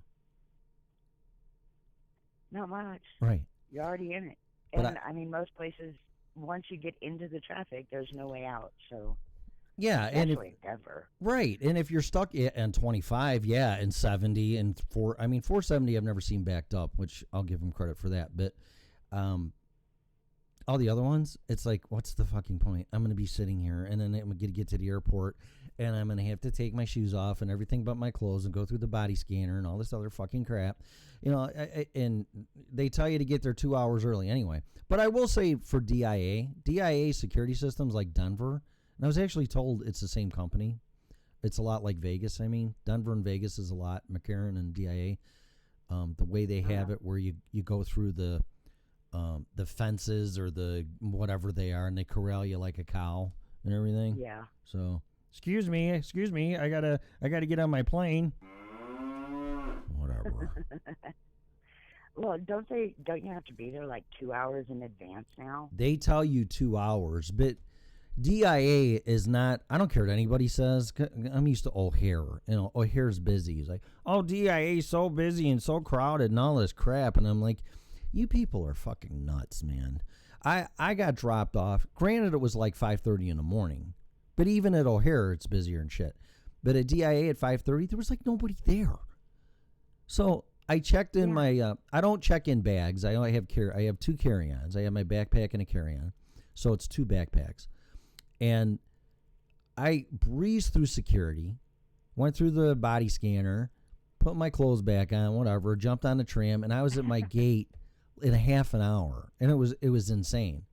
Not much. Right. You're already in it. But And I mean, most places, once you get into the traffic, there's no way out. So yeah, and if, Denver. right, and if you're stuck in 25, yeah, and 70 and 470, I've never seen backed up, which I'll give them credit for that. But all the other ones, it's like, what's the fucking point? I'm gonna be sitting here, and then I'm gonna get to the airport, and I'm gonna have to take my shoes off and everything but my clothes, and go through the body scanner and all this other fucking crap, you know. And they tell you to get there 2 hours early anyway. But I will say for DIA security systems like Denver. And I was actually told it's the same company. It's a lot like Vegas. I mean, Denver and Vegas is a lot. McCarran and DIA, the way they have it, where you go through the fences or the whatever they are, and they corral you like a cow and everything. Yeah. So, excuse me, I gotta get on my plane. Whatever. Well, don't you have to be there like 2 hours in advance now? They tell you 2 hours, but DIA is not, I don't care what anybody says. I'm used to O'Hare. You know, O'Hare's busy. He's like, oh, DIA is so busy and so crowded and all this crap. And I'm like, you people are fucking nuts, man. I got dropped off. Granted, it was like 5:30 in the morning. But even at O'Hare, it's busier and shit. But at DIA at 5:30, there was like nobody there. So I checked in my, I don't check in bags. I have two carry-ons. I have my backpack and a carry-on. So it's 2 backpacks. And I breezed through security, went through the body scanner, put my clothes back on, whatever, jumped on the tram, and I was at my gate in a half an hour. And it was insane.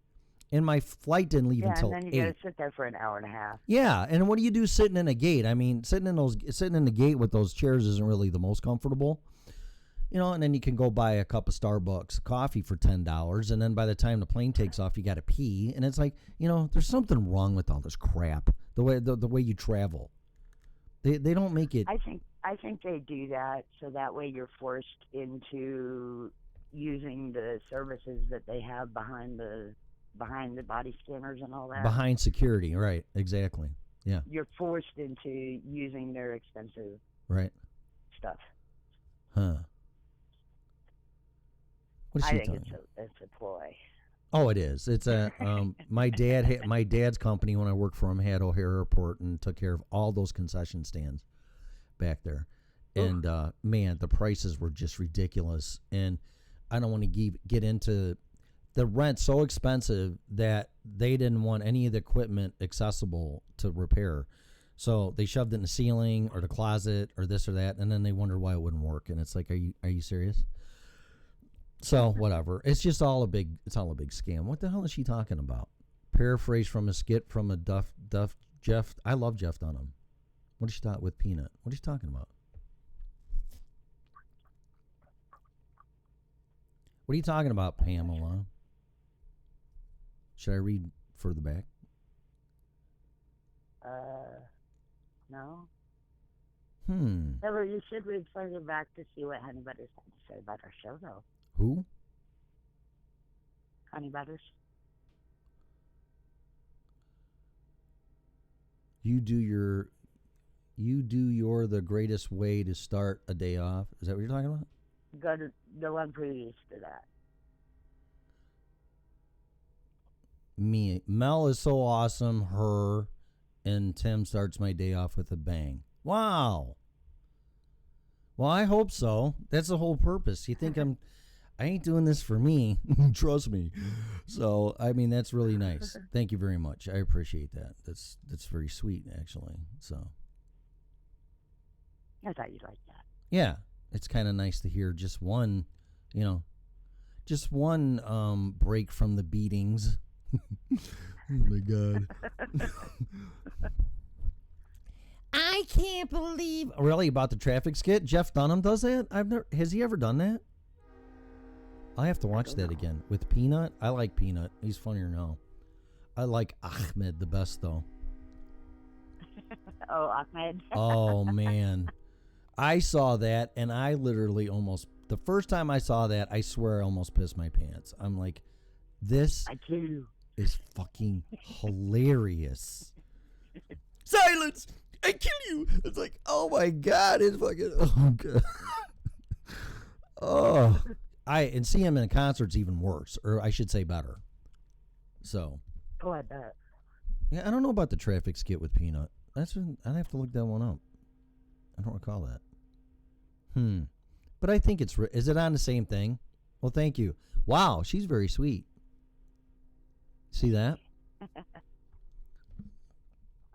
And my flight didn't leave until 8. And then you got to sit there for an hour and a half. Yeah, and what do you do sitting in a gate? I mean, sitting in the gate with those chairs isn't really the most comfortable. You know, and then you can go buy a cup of Starbucks coffee for $10, and then by the time the plane takes off, you got to pee, and it's like, you know, there's something wrong with all this crap. The way you travel, they don't make it. I think they do that so that way you're forced into using the services that they have behind the body scanners and all that. Behind security, right? Exactly. Yeah. You're forced into using their expensive stuff. Huh. I think it's a ploy. Oh, it is. It's a my dad's company when I worked for him had O'Hare Airport and took care of all those concession stands back there. And man, the prices were just ridiculous. And I don't want to get into the rent so expensive that they didn't want any of the equipment accessible to repair. So they shoved it in the ceiling or the closet or this or that, and then they wondered why it wouldn't work. And it's like, are you serious? So whatever. It's just all a big scam. What the hell is she talking about? Paraphrase from a skit from a Duff Jeff. I love Jeff Dunham. What is she talking with Peanut? What are you talking about? What are you talking about, Pamela? Should I read further back? No. Hmm. You should read further back to see what Honey Butters had to say about our show, though. Who? Honey Butters. You do your the greatest way to start a day off. Is that what you're talking about? Go to the one previous to that. Me. Mel is so awesome. Her and Tim starts my day off with a bang. Wow. Well, I hope so. That's the whole purpose. You think I ain't doing this for me. Trust me. So, I mean, that's really nice. Thank you very much. I appreciate that. That's very sweet, actually. So, I thought you'd like that. yeah, it's kind of nice to hear just one break from the beatings. Oh my God. I can't believe. Really, about the traffic skit? Jeff Dunham does that? Has he ever done that? I have to watch that again. With Peanut? I like Peanut. He's funnier now. I like Ahmed the best, though. Oh, Ahmed. Oh, man. I saw that, and I literally the first time I saw that, I swear I almost pissed my pants. I'm like, this is fucking hilarious. Silence! I kill you! It's like, oh my God, it's fucking, oh God. Oh. And see him in concert's even worse, or I should say better. So. Oh, I bet. Yeah, I don't know about the traffic skit with Peanut. I'd have to look that one up. I don't recall that. But I think is it on the same thing? Well, thank you. Wow, she's very sweet. See that?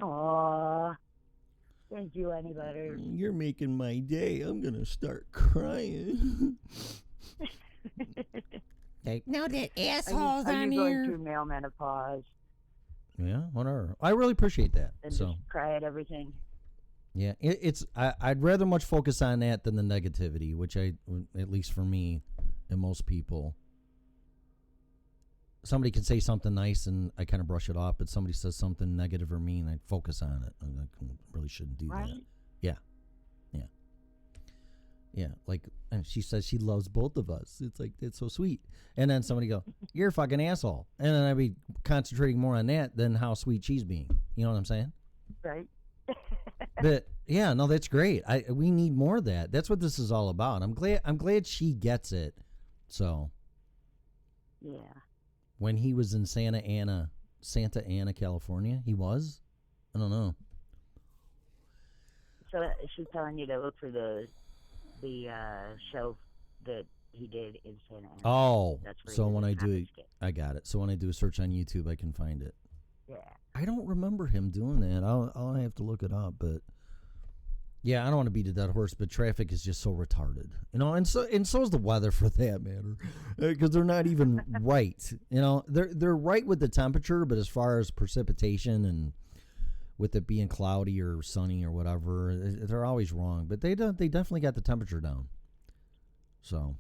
Aw. Thank you, Honey Butter. You're making my day. I'm going to start crying. No, that asshole's are on you going here. through male menopause Yeah, whatever. I really appreciate that. and So, just cry at everything? yeah, I'd rather much focus on that than the negativity, which at least for me and most people, somebody can say something nice and I kind of brush it off, but somebody says something negative or mean, I focus on it. I really shouldn't do that. Yeah. Yeah, like, and she says she loves both of us. It's like, it's so sweet. And then somebody go, you're a fucking asshole. And then I'd be concentrating more on that than how sweet she's being. You know what I'm saying? Right. But yeah, no, that's great. We need more of that. That's what this is all about. I'm glad she gets it. So. Yeah. When he was in Santa Ana, California, he was? I don't know. So she's telling you to look for the show that he did in Santa Ana. Oh, that's where so he when did I the do traffic it, skit. I got it. So when I do a search on YouTube, I can find it. Yeah. I don't remember him doing that. I'll have to look it up, but yeah, I don't want to beat a dead horse, but traffic is just so retarded, you know. And so is the weather for that matter, because they're not even right. You know, they're right with the temperature, but as far as precipitation and with it being cloudy or sunny or whatever, they're always wrong. But they definitely got the temperature down. So.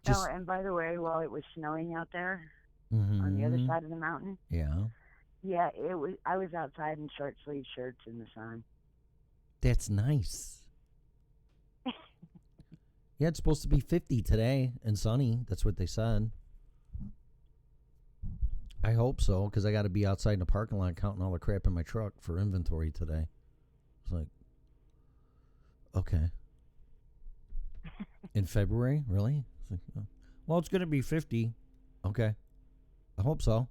Oh, and by the way, while it was snowing out there on the other side of the mountain. Yeah. Yeah, it was. I was outside in short sleeve shirts in the sun. That's nice. Yeah, it's supposed to be 50 today and sunny. That's what they said. I hope so, because I got to be outside in the parking lot counting all the crap in my truck for inventory today. It's like, okay. In February? Really? It's like, well, it's going to be 50. Okay. I hope so.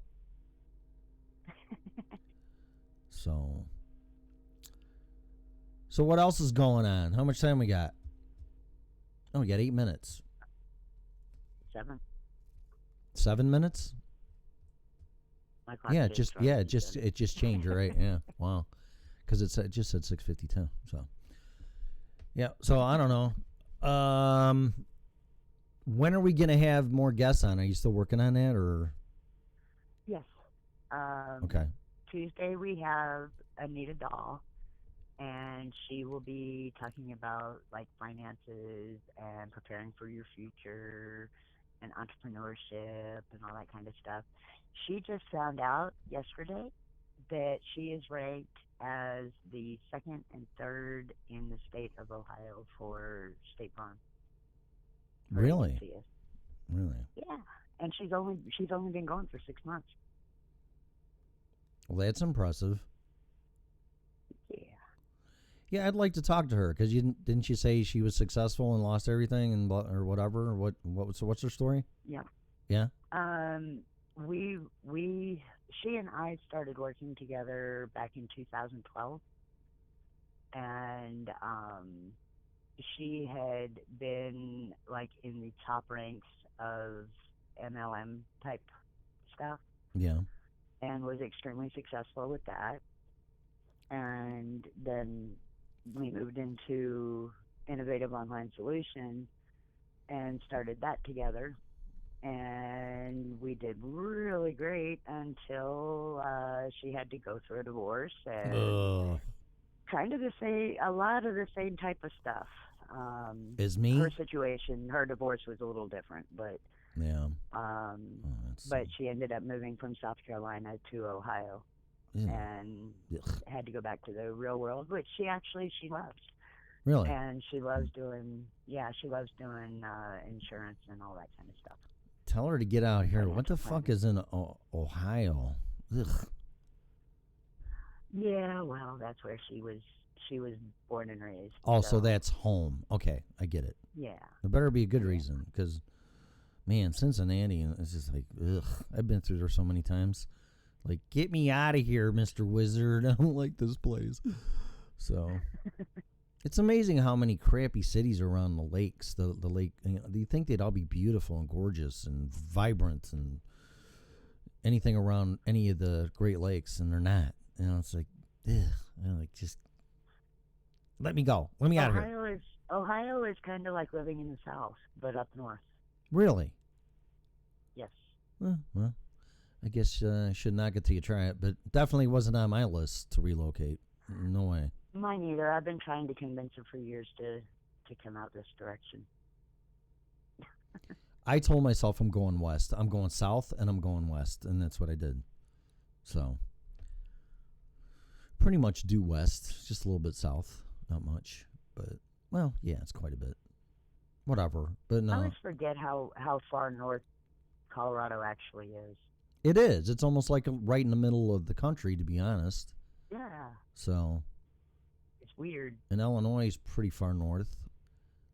So what else is going on? How much time we got? Oh, we got 8 minutes. 7. 7 minutes? My clock Yeah, did it just changed, right? Yeah, wow. Because it just said 6:52. So, yeah. So I don't know. When are we going to have more guests on? Are you still working on that, or? Yes. Okay. Tuesday we have Anita Dahl, and she will be talking about like finances and preparing for your future and entrepreneurship and all that kind of stuff. She just found out yesterday that she is ranked as the second and third in the state of Ohio for State Farm. Her Really? agency is. Really? Yeah, and she's only been going for 6 months. Well, that's impressive. Yeah. Yeah, I'd like to talk to her because didn't you say she was successful and lost everything and or whatever? What's her story? Yeah. Yeah. She and I started working together back in 2012, and she had been like in the top ranks of MLM type stuff. Yeah. And was extremely successful with that. And then we moved into Innovative Online Solution and started that together. And we did really great until she had to go through a divorce and kind of a lot of the same type of stuff. Is me? Her situation, her divorce was a little different, but yeah. But she ended up moving from South Carolina to Ohio, and had to go back to the real world, which she loves. Really? And she loves doing insurance and all that kind of stuff. Tell her to get out here. What the fuck is in Ohio? Ugh. Yeah, well, that's where she was born and raised. Oh, so that's home. Okay, I get it. Yeah. There better be a good reason, because, man, Cincinnati, it's just like, ugh. I've been through there so many times. Like, get me out of here, Mr. Wizard. I don't like this place. So, it's amazing how many crappy cities are around the lakes. The lake, do you think they'd all be beautiful and gorgeous and vibrant and anything around any of the Great Lakes, and they're not. It's like, ugh. Just let me go. Let me out of here. Ohio is kind of like living in the South, but up north. Really? Yes. Well, I guess I should not get till you try it, but definitely wasn't on my list to relocate. No way. Mine either. I've been trying to convince her for years to come out this direction. I told myself I'm going west. I'm going south, and I'm going west, and that's what I did. So, pretty much due west, just a little bit south. Not much, but, well, yeah, it's quite a bit. Whatever, but no. I always forget how far north Colorado actually is. It is. It's almost like right in the middle of the country, to be honest. Yeah. So. It's weird. And Illinois is pretty far north.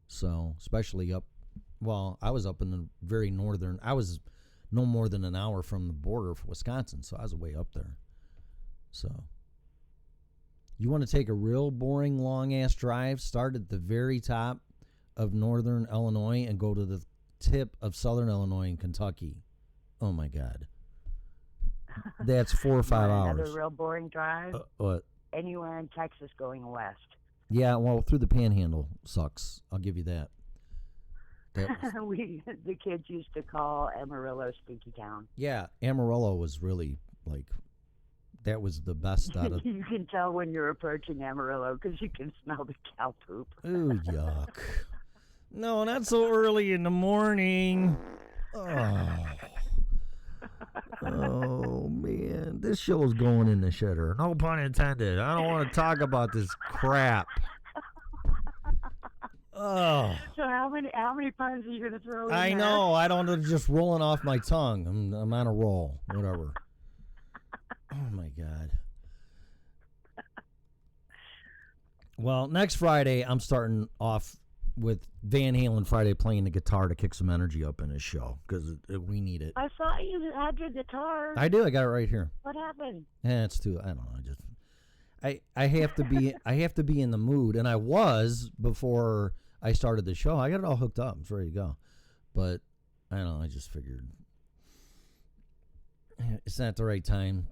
So, especially up, well, I was up in the very northern, I was no more than an hour from the border for Wisconsin, so I was way up there. So. You want to take a real boring, long-ass drive, start at the very top of northern Illinois and go to the tip of southern Illinois and Kentucky. Oh, my God. That's 4 or 5 hours. Another real boring drive? What? Anywhere in Texas going west. Yeah, well, through the Panhandle sucks. I'll give you that. The kids used to call Amarillo Stinky Town. Yeah, Amarillo was really, like, that was the best out of... You can tell when you're approaching Amarillo because you can smell the cow poop. Ooh, yuck. No, not so early in the morning. Oh, man. This show's going in the shitter. No pun intended. I don't want to talk about this crap. Oh. So how many puns are you going to throw in I there? know. I don't know. Just rolling off my tongue. I'm on a roll. Whatever. Oh, my God. Well, next Friday, I'm starting off with Van Halen Friday playing the guitar to kick some energy up in his show because we need it. I thought you had your guitar. I do. I got it right here. What happened? It's too. I don't know. I have to be. I have to be in the mood, and I was before I started the show. I got it all hooked up. It's ready to go, but I don't know. I just figured it's not the right timing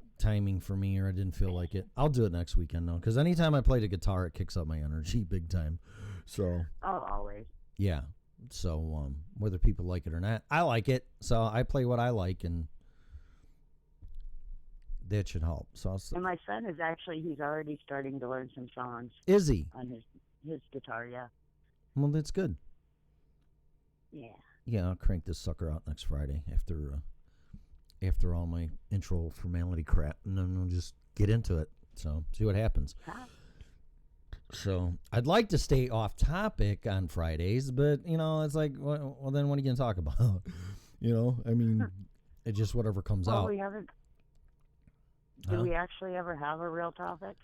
for me, or I didn't feel like it. I'll do it next weekend though, because anytime I play the guitar, it kicks up my energy big time. So. Oh, always. Yeah. So whether people like it or not, I like it. So I play what I like, and that should help. So and my son is he's already starting to learn some songs. Is he? On his guitar, yeah. Well, that's good. Yeah. Yeah, I'll crank this sucker out next Friday after all my intro formality crap, and then we'll just get into it. So see what happens. Huh? So I'd like to stay off topic on Fridays, but it's like, well then what are you gonna talk about? I mean, it's just whatever comes out. We haven't. Did we actually ever have a real topic?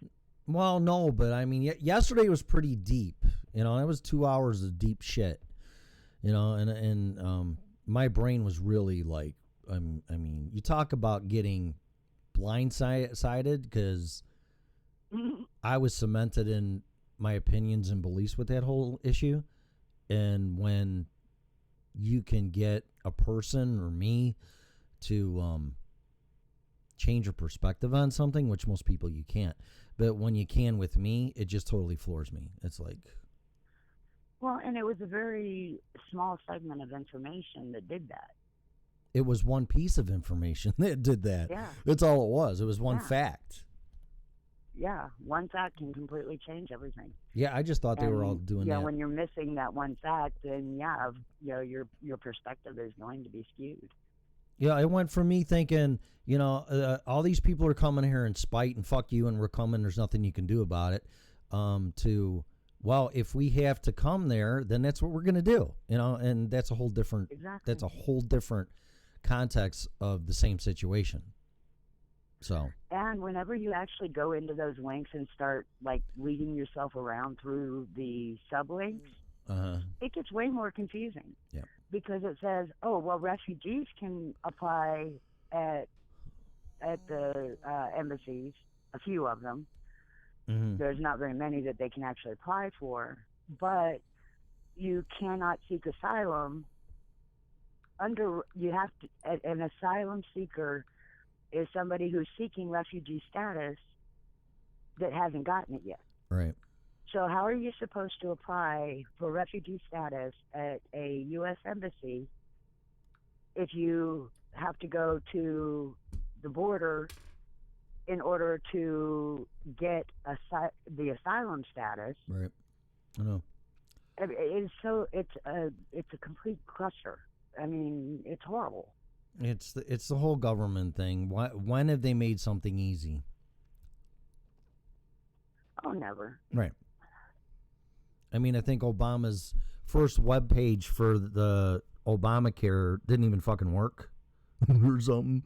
Well, no, but I mean, yesterday was pretty deep. It was 2 hours of deep shit. And my brain was really like, I mean, you talk about getting blindsided because I was cemented in my opinions and beliefs with that whole issue. And when you can get a person or me to change your perspective on something, which most people you can't. But when you can with me, it just totally floors me. It's like... Well, and it was a very small segment of information that did that. It was one piece of information that did that. Yeah. That's all it was. It was one fact. Yeah, one fact can completely change everything. Yeah, I just thought they were all doing that. Yeah, when you're missing that one fact, then your perspective is going to be skewed. Yeah, it went from me thinking, all these people are coming here in spite and fuck you, and we're coming. There's nothing you can do about it. To, well, if we have to come there, then that's what we're going to do. And that's a whole different. Exactly. That's a whole different context of the same situation. So. And whenever you actually go into those links and start like leading yourself around through the sublinks, it gets way more confusing. Yeah. Because it says, oh, well, refugees can apply at the embassies, a few of them. Mm-hmm. There's not very many that they can actually apply for, but you cannot seek asylum an asylum seeker is somebody who's seeking refugee status that hasn't gotten it yet. Right. So how are you supposed to apply for refugee status at a U.S. embassy if you have to go to the border in order to get the asylum status? Right. I know. It's a complete cluster. I mean, it's horrible. It's the whole government thing. When have they made something easy? Oh, never. Right. I mean, I think Obama's first web page for the Obamacare didn't even fucking work, or something.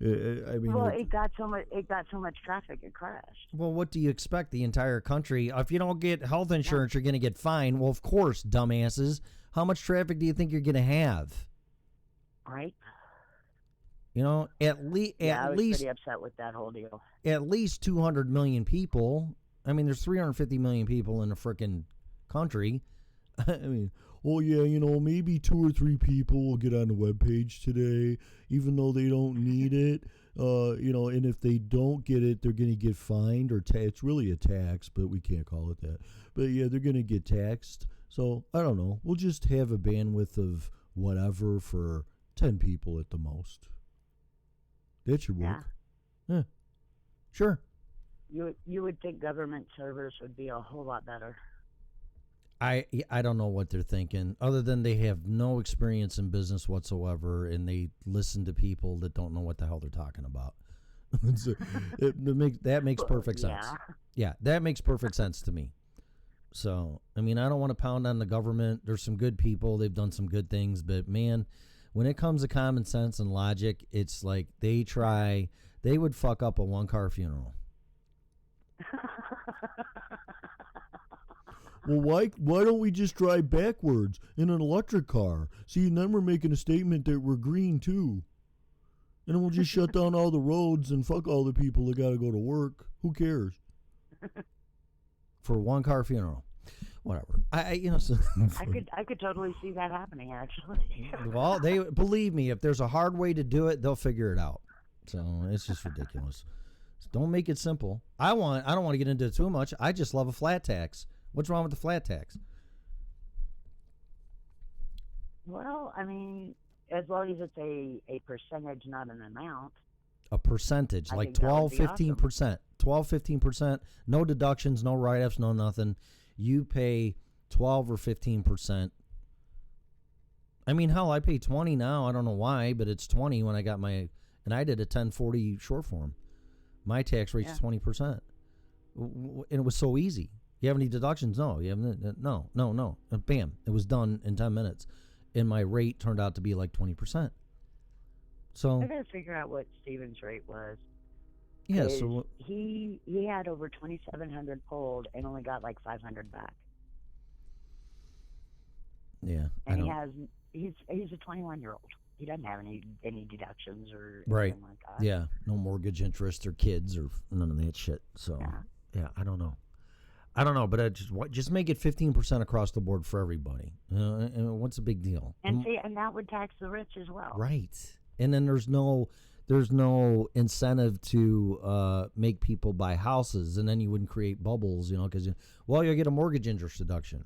I mean, well, it got so much traffic, it crashed. Well, what do you expect? The entire country, if you don't get health insurance, you're going to get fined. Well, of course, dumbasses. How much traffic do you think you're going to have? Right. At least. I was pretty upset with that whole deal. At least 200 million people. I mean, there's 350 million people in the frickin' country. I mean, oh yeah, maybe 2 or 3 people will get on the webpage today, even though they don't need it. And if they don't get it, they're going to get fined or it's really a tax, but we can't call it that. But yeah, they're going to get taxed. So I don't know. We'll just have a bandwidth of whatever for 10 people at the most. That should work. Yeah. Sure. You would think government servers would be a whole lot better. I don't know what they're thinking, other than they have no experience in business whatsoever, and they listen to people that don't know what the hell they're talking about. That makes perfect sense. Yeah, that makes perfect sense to me. So, I mean, I don't want to pound on the government. There's some good people. They've done some good things. But, man, when it comes to common sense and logic, it's like they would fuck up a one-car funeral. Well, why don't we just drive backwards in an electric car? See, and then we're making a statement that we're green, too. And then we'll just shut down all the roads and fuck all the people that got to go to work. Who cares? For a one-car funeral. Whatever. I could totally see that happening, actually. Well, believe me, if there's a hard way to do it, they'll figure it out. So it's just ridiculous. So don't make it simple. I don't want to get into it too much. I just love a flat tax. What's wrong with the flat tax? Well, I mean, as long as it's a percentage, not an amount. A percentage, I like think that would 12, be 15%. 12, 15%, no deductions, no write-ups, no nothing. You pay 12 or 15%. I mean, hell, I pay 20 now. I don't know why, but it's 20 when I got my, and I did a 1040 short form. My tax rate's 20%. And it was so easy. You have any deductions? No. You haven't? No. And bam, it was done in 10 minutes. And my rate turned out to be like 20%. So I gotta figure out what Steven's rate was. yeah, 'Cause so he had over 2,700 pulled and only got like 500 back. yeah, And he's a 21-year-old. He doesn't have any deductions or right. anything like that. Yeah, no mortgage interest or kids or none of that shit. So yeah, I don't know, but I just make it 15% across the board for everybody. And what's the big deal? And see, and that would tax the rich as well. Right. And then there's no incentive to make people buy houses, and then you wouldn't create bubbles, because you'll get a mortgage interest deduction,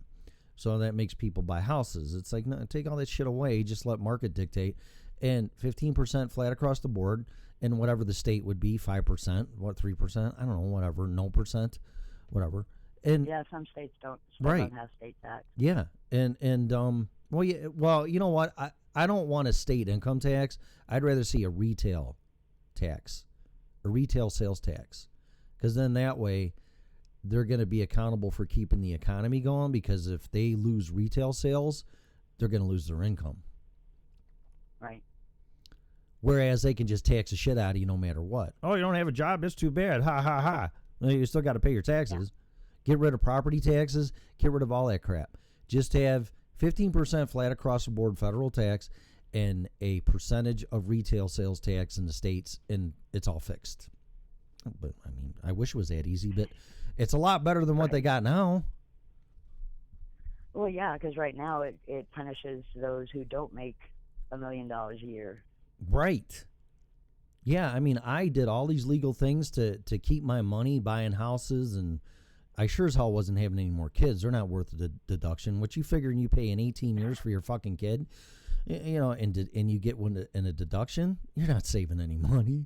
so that makes people buy houses. It's like, no, take all that shit away, just let market dictate, and 15% flat across the board, and whatever the state would be, 5%, 3%, I don't know, whatever, no percent, whatever. And yeah, some states don't have state tax. Yeah, and well, you know what? I don't want a state income tax. I'd rather see a retail tax, a retail sales tax, because then that way they're going to be accountable for keeping the economy going, because if they lose retail sales, they're going to lose their income. Right. Whereas they can just tax the shit out of you no matter what. Oh, you don't have a job? That's too bad. Ha, ha, ha. Well, you still got to pay your taxes. Yeah. Get rid of property taxes. Get rid of all that crap. Just have 15% flat across the board federal tax and a percentage of retail sales tax in the states, and it's all fixed. But, I mean, I wish it was that easy, but it's a lot better than what they got now. Well, yeah, because right now it punishes those who don't make $1 million a year. Right. Yeah, I mean, I did all these legal things to keep my money buying houses, and I sure as hell wasn't having any more kids. They're not worth the deduction. What you figuring you pay in 18 years for your fucking kid, and you get one in a deduction, you're not saving any money.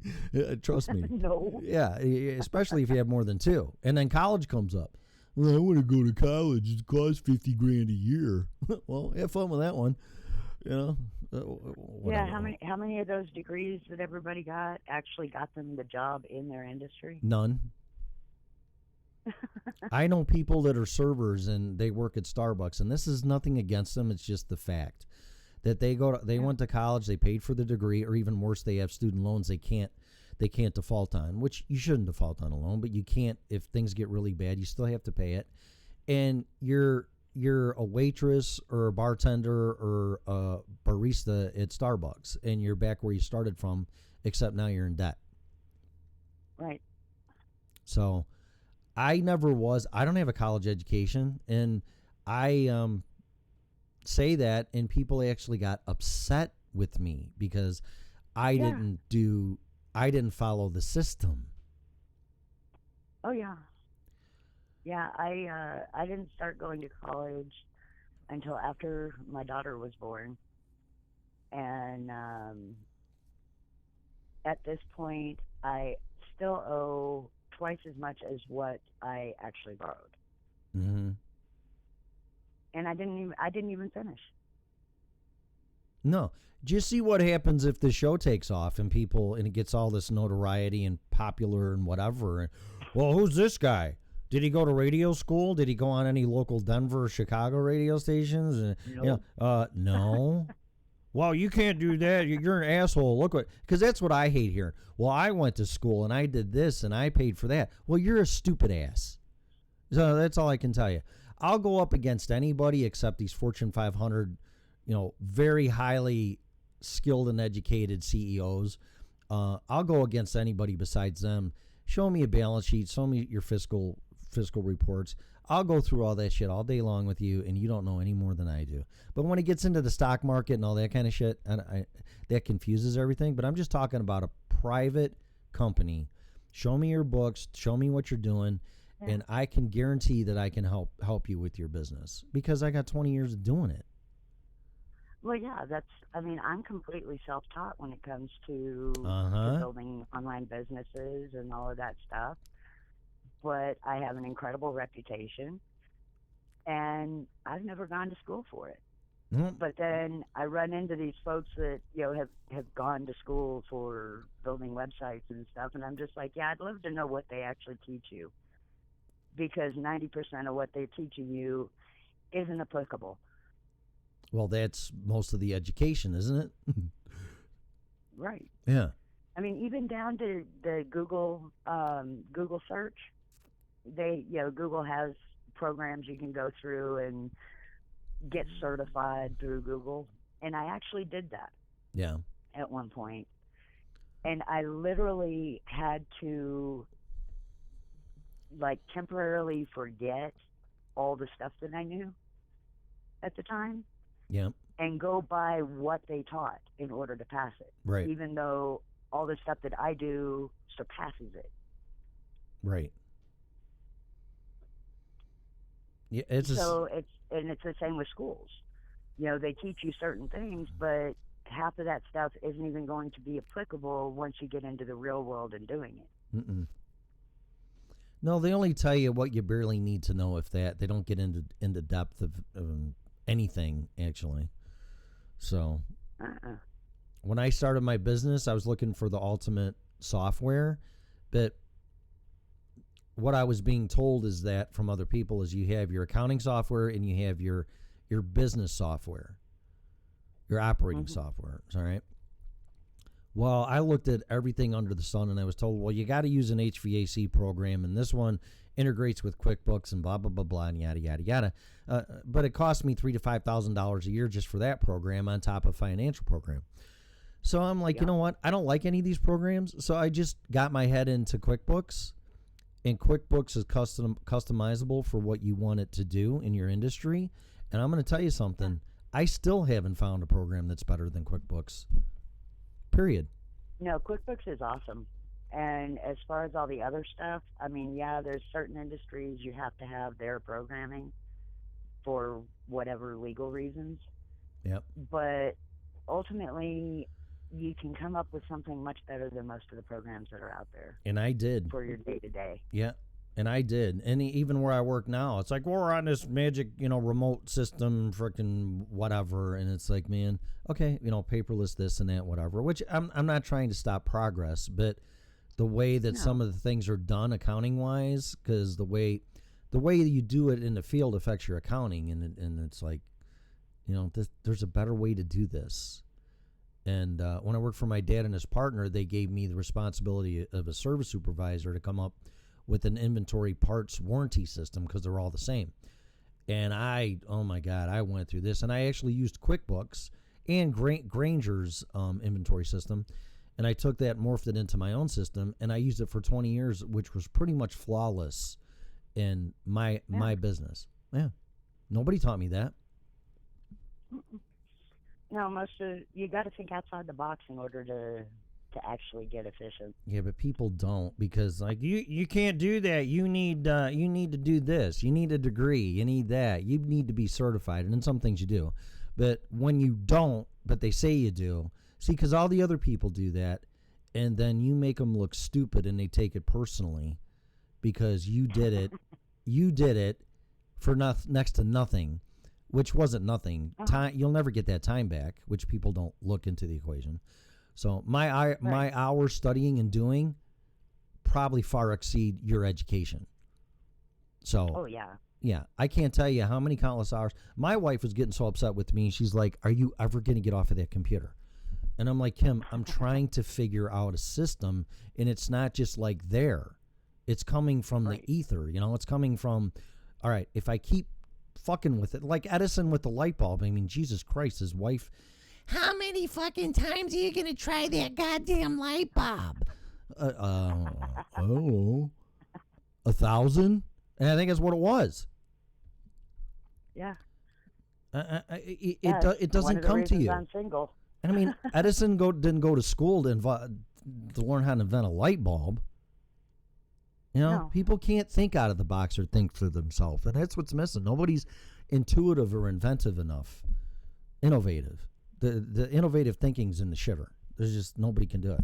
Trust me. No. Yeah, especially if you have more than two. And then college comes up. Well, I want to go to college. It costs $50,000 a year. Well, have fun with that one. Yeah, how many of those degrees that everybody got actually got them the job in their industry? None. I know people that are servers and they work at Starbucks, and this is nothing against them. It's just the fact that they went to college, they paid for the degree, or even worse, they have student loans they can't default on, which you shouldn't default on a loan, but you can't. If things get really bad, you still have to pay it. And you're a waitress or a bartender or a barista at Starbucks, and you're back where you started from, except now you're in debt. Right. So I don't have a college education, and I say that, and people actually got upset with me because I didn't follow the system. Oh yeah. Yeah, I didn't start going to college until after my daughter was born. And at this point, I still owe twice as much as what I actually borrowed. Mm-hmm. And I didn't even finish. No. Just see what happens if the show takes off and it gets all this notoriety and popular and whatever. And, well, who's this guy? Did he go to radio school? Did he go on any local Denver or Chicago radio stations? Nope. No. Well, you can't do that. You're an asshole. Look because that's what I hate hearing. Well, I went to school and I did this and I paid for that. Well, you're a stupid ass. So that's all I can tell you. I'll go up against anybody except these Fortune 500, very highly skilled and educated CEOs. I'll go against anybody besides them. Show me a balance sheet. Show me your fiscal reports. I'll go through all that shit all day long with you, and you don't know any more than I do. But when it gets into the stock market and all that kind of shit, that confuses everything. But I'm just talking about a private company. Show me your books. Show me what you're doing, and I can guarantee that I can help you with your business because I got 20 years of doing it. Well, yeah, I'm completely self-taught when it comes to building online businesses and all of that stuff. But I have an incredible reputation, and I've never gone to school for it. But then I run into these folks that, have gone to school for building websites and stuff, and I'm just like, yeah, I'd love to know what they actually teach you. Because 90% of what they're teaching you isn't applicable. Well, that's most of the education, isn't it? Right. Yeah. I mean, even down to the Google search, Google has programs you can go through and get certified through Google, and I actually did that. Yeah. At one point, and I literally had to temporarily forget all the stuff that I knew at the time. Yeah. And go by what they taught in order to pass it. Right. Even though all the stuff that I do surpasses it. Right. Yeah, it's the same with schools. They teach you certain things, but half of that stuff isn't even going to be applicable once you get into the real world and doing it. Mm-mm. No, they only tell you what you barely need to know. If that, they don't get into depth of anything actually. So when I started my business, I was looking for the ultimate software, but what I was being told is that from other people is you have your accounting software and you have your business software, your operating software. All right. Well, I looked at everything under the sun and I was told, well, you got to use an HVAC program, and this one integrates with QuickBooks and blah, blah, blah, blah, and yada, yada, yada. But it cost me $3,000 to $5,000 a year just for that program on top of financial program. So I'm like, you know what? I don't like any of these programs. So I just got my head into QuickBooks, and QuickBooks is customizable for what you want it to do in your industry. And I'm going to tell you something. I still haven't found a program that's better than QuickBooks. Period. No, QuickBooks is awesome. And as far as all the other stuff, I mean, yeah, there's certain industries you have to have their programming for whatever legal reasons. Yep. But ultimately, you can come up with something much better than most of the programs that are out there. And I did. For your day-to-day. Yeah. And I did. And even where I work now, it's like, well, we're on this magic, remote system, freaking whatever. And it's like, man, okay, paperless this and that, whatever, which I'm not trying to stop progress, but the way that some of the things are done accounting wise, because the way you do it in the field affects your accounting. And it's like, there's a better way to do this. And when I worked for my dad and his partner, they gave me the responsibility of a service supervisor to come up with an inventory parts warranty system, because they're all the same. And oh my God, I went through this, and I actually used QuickBooks and Granger's inventory system, and I took that, morphed it into my own system, and I used it for 20 years, which was pretty much flawless in my business. Yeah, nobody taught me that. No, you got to think outside the box in order to actually get efficient. Yeah, but people don't, because like you can't do that. You need to do this. You need a degree. You need that. You need to be certified. And in some things you do, but when you don't, but they say you do, see, because all the other people do that, and then you make them look stupid, and they take it personally because you did it. You did it for next to nothing, which wasn't nothing. Time, you'll never get that time back, which people don't look into the equation. So my hours studying and doing probably far exceed your education. So yeah, I can't tell you how many countless hours. My wife was getting so upset with me. She's like, "Are you ever going to get off of that computer?" And I'm like, "Kim, I'm trying to figure out a system, and it's not just like there. It's coming from the ether. It's coming from. All right, if I keep fucking with it, like Edison with the light bulb. I mean, Jesus Christ, his wife." How many fucking times are you going to try that goddamn light bulb? I don't know. 1,000? And I think that's what it was. Yeah. It doesn't come to you. I'm single. And I mean, Edison didn't go to school to learn how to invent a light bulb. No. People can't think out of the box or think for themselves. And that's what's missing. Nobody's intuitive or inventive enough. Innovative. The innovative thinking's in the shitter. There's just nobody can do it.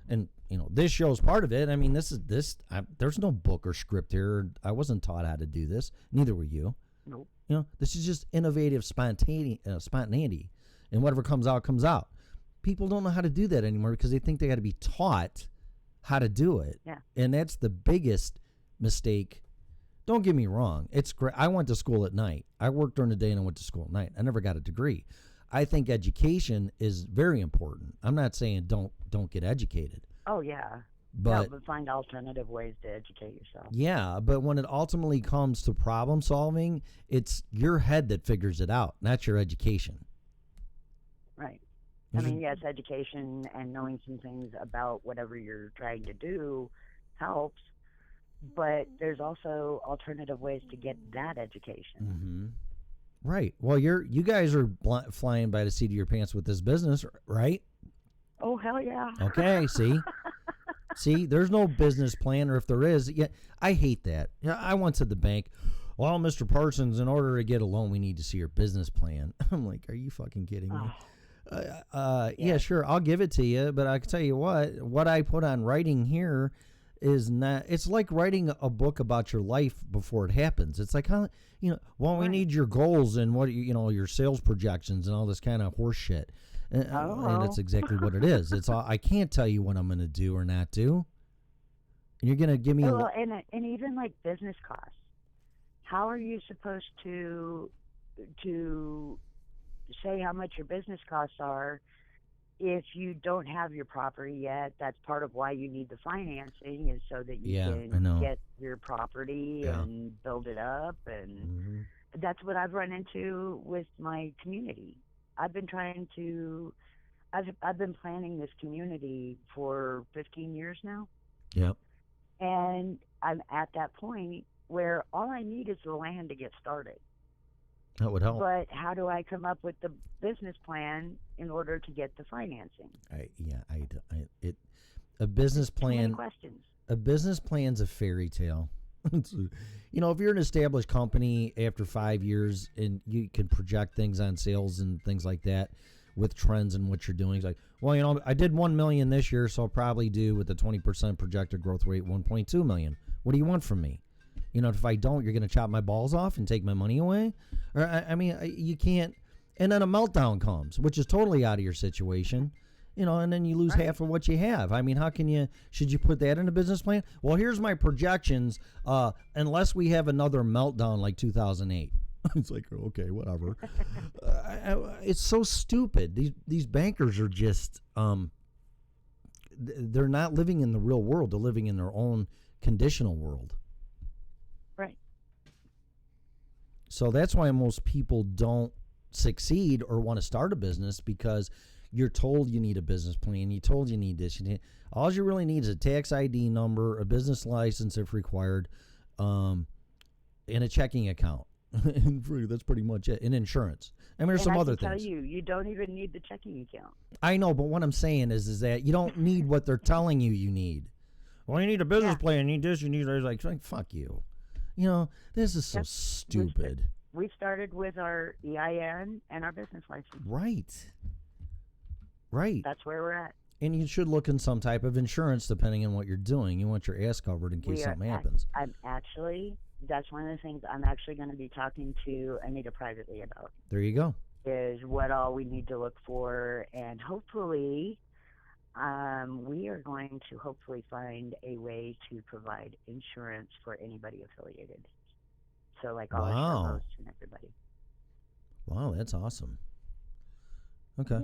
And this show's part of it. I mean, there's no book or script here. I wasn't taught how to do this. Neither were you. Nope. This is just innovative spontaneity, and whatever comes out comes out. People don't know how to do that anymore because they think they got to be taught how to do it. Yeah. And that's the biggest mistake. Don't get me wrong. It's great. I went to school at night. I worked during the day and I went to school at night. I never got a degree. I think education is very important. I'm not saying don't get educated. Oh, yeah. But find alternative ways to educate yourself. yeah, but when it ultimately comes to problem solving, it's your head that figures it out, not your education. Right. I mean, yes, education and knowing some things about whatever you're trying to do helps, but there's also alternative ways to get that education. Mm-hmm. Right. Well, you guys are flying by the seat of your pants with this business, right? Oh, hell yeah. Okay, see, there's no business plan, or if there is, I hate that. I went to the bank. Well, Mr. Parsons, in order to get a loan, we need to see your business plan. I'm like, are you fucking kidding me? Yeah, sure, I'll give it to you, but I can tell you what I put on writing here is not. It's like writing a book about your life before it happens. It's like, we need your goals and what your sales projections and all this kind of horse shit. And that's exactly what it is. It's all, I can't tell you what I'm going to do or not do. And you're going to give me and even like business costs. How are you supposed to say how much your business costs are if you don't have your property yet? That's part of why you need the financing, is so that you can get your property and build it up. And that's what I've run into with my community. I've been planning this community for 15 years now. Yep. And I'm at that point where all I need is the land to get started. That would help. But how do I come up with the business plan in order to get the financing? A business plan. Too many questions. A business plan's a fairy tale. If you're an established company after 5 years and you can project things on sales and things like that with trends and what you're doing, it's like, well, I did 1 million this year, so I'll probably do with the 20% projected growth rate 1.2 million. What do you want from me? If I don't, you're going to chop my balls off and take my money away? Or I mean, you can't. And then a meltdown comes, which is totally out of your situation. And then you lose half of what you have. I mean, should you put that in a business plan? Well, here's my projections, unless we have another meltdown like 2008. It's like, okay, whatever. It's so stupid. These bankers are just, they're not living in the real world. They're living in their own conditional world. Right. So that's why most people don't succeed or want to start a business, because you're told you need a business plan. You're told you need this. All you really need is a tax ID number, a business license if required, and a checking account. That's pretty much it. And insurance. I mean, there's some other things. I can tell you don't even need the checking account. I know, but what I'm saying is that you don't need what they're telling you need. Well, you need a business plan. You need this. You need that. It's like, fuck you. This is so stupid. We started with our EIN and our business license. Right. That's where we're at. And you should look in some type of insurance depending on what you're doing. You want your ass covered in case something happens. That's one of the things I'm actually going to be talking to Anita privately about. There you go. Is what all we need to look for, and hopefully we are going to find a way to provide insurance for anybody affiliated. So like all our hosts and everybody. Wow, that's awesome. Okay.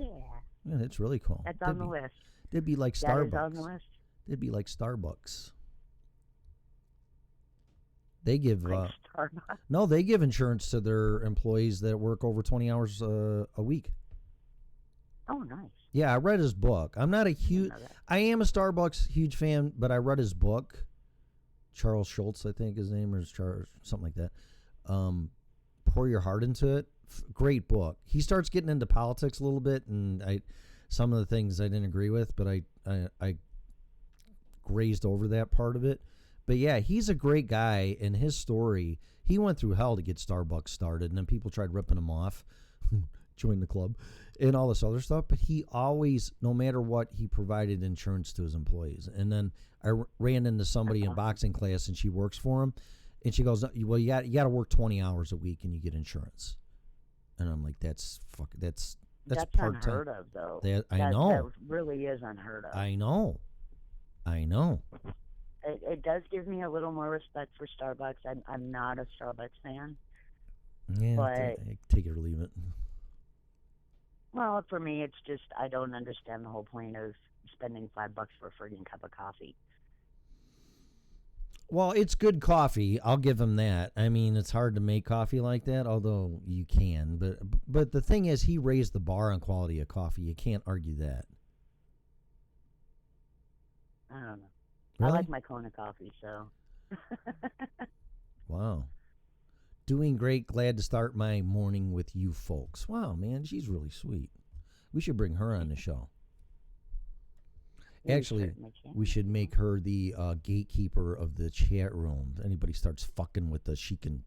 Yeah, that's really cool. That's on the list. They'd be like Starbucks. That is on the list. They'd be like Starbucks. They give they give insurance to their employees that work over 20 hours a week. Oh, nice. Yeah, I read his book. I'm not a huge. I am a Starbucks huge fan, but I read his book. Charles Schultz, I think his name is Charles, something like that. Pour Your Heart Into It. Great book. He starts getting into politics a little bit, and some of the things I didn't agree with, but I grazed over that part of it. But yeah, he's a great guy, and his story, he went through hell to get Starbucks started, and then people tried ripping him off. join the club and all this other stuff. But he always, no matter what, he provided insurance to his employees. And then I ran into somebody in boxing class, and she works for him, and she goes, "Well, you got to work 20 hours a week, and you get insurance." And I'm like, "That's part-time." Unheard of, though. I know. That really is unheard of. I know. It does give me a little more respect for Starbucks. I'm not a Starbucks fan. Yeah, but take it or leave it. Well, for me, it's just I don't understand the whole point of spending $5 for a friggin' cup of coffee. Well, it's good coffee. I'll give him that. I mean, it's hard to make coffee like that, although you can. But the thing is, he raised the bar on quality of coffee. You can't argue that. I don't know. Really? I like my Kona coffee, so. Wow. Doing great. Glad to start my morning with you folks. Wow, man, she's really sweet. We should bring her on the show. Actually, we should make her the gatekeeper of the chat room. If anybody starts fucking with us, she can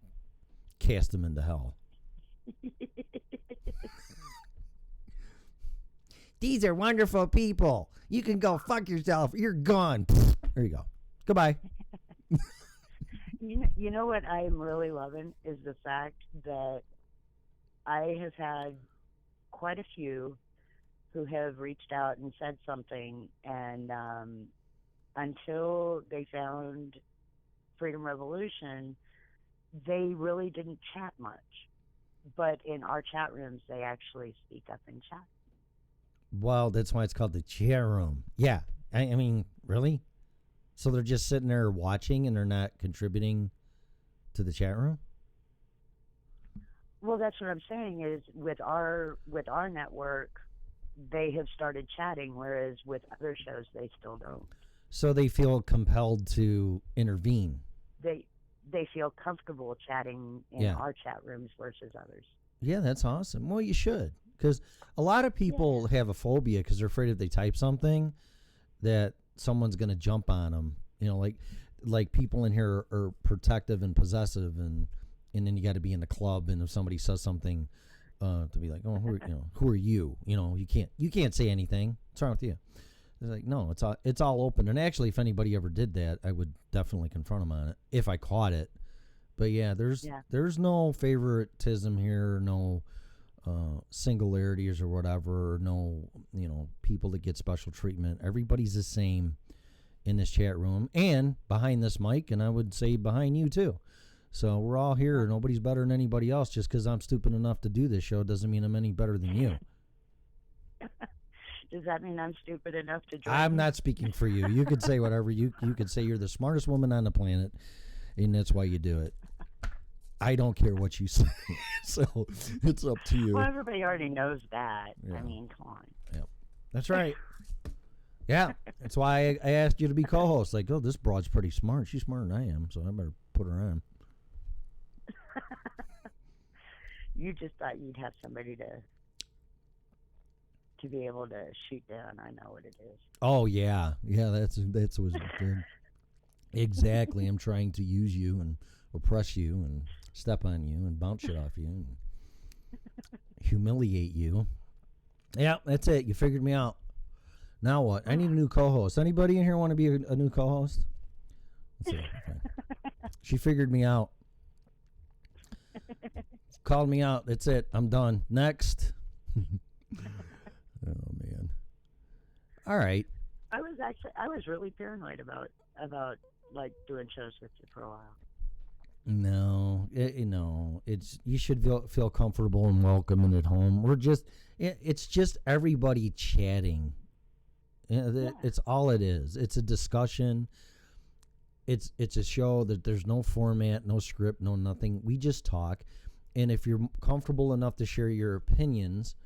cast them into hell. These are wonderful people. You can go fuck yourself. You're gone. There you go. Goodbye. You know what I am really loving is the fact that I have had quite a few who have reached out and said something, and until they found Freedom Revolution, they really didn't chat much. But in our chat rooms, they actually speak up and chat. Well, that's why it's called the chat room. Yeah. I mean, really? So they're just sitting there watching and they're not contributing to the chat room? Well, that's what I'm saying is with our network, they have started chatting, whereas with other shows, they still don't. So they feel compelled to intervene. They feel comfortable chatting in our chat rooms versus others. Yeah, that's awesome. Well, you should, because a lot of people have a phobia because they're afraid if they type something that someone's going to jump on them. You know, like people in here are protective and possessive, and then you got to be in the club, and if somebody says something, to be like, oh, who are you? You know, you can't say anything. What's wrong with you? It's like, no, it's all open. And actually, if anybody ever did that, I would definitely confront them on it if I caught it. But yeah, there's no favoritism here, no singularities or whatever, no people that get special treatment. Everybody's the same in this chat room and behind this mic, and I would say behind you too. So we're all here. Nobody's better than anybody else. Just because I'm stupid enough to do this show doesn't mean I'm any better than you. Does that mean I'm stupid enough to join? I'm not speaking for you. You could say whatever. You could say you're the smartest woman on the planet, and that's why you do it. I don't care what you say. So it's up to you. Well, everybody already knows that. Yeah. I mean, come on. Yep. That's right. Yeah. That's why I asked you to be co-host. Like, oh, this broad's pretty smart. She's smarter than I am, so I better put her on. You just thought you'd have somebody to be able to shoot down. I know what it is. Oh yeah, that's what's good. Exactly. I'm trying to use you and oppress you and step on you and bounce shit off you and humiliate you. Yeah, that's it. You figured me out. Now what? I need a new co-host. Anybody in here want to be a new co-host? Let's see. Okay. She figured me out. Called me out. That's it. I'm done. Next. Oh man. All right. I was really paranoid about like doing shows with you for a while. No, it's you should feel comfortable and welcome and at home. It's just everybody chatting. It's all it is. It's a discussion. It's a show that there's no format, no script, no nothing. We just talk. And if you're comfortable enough to share your opinions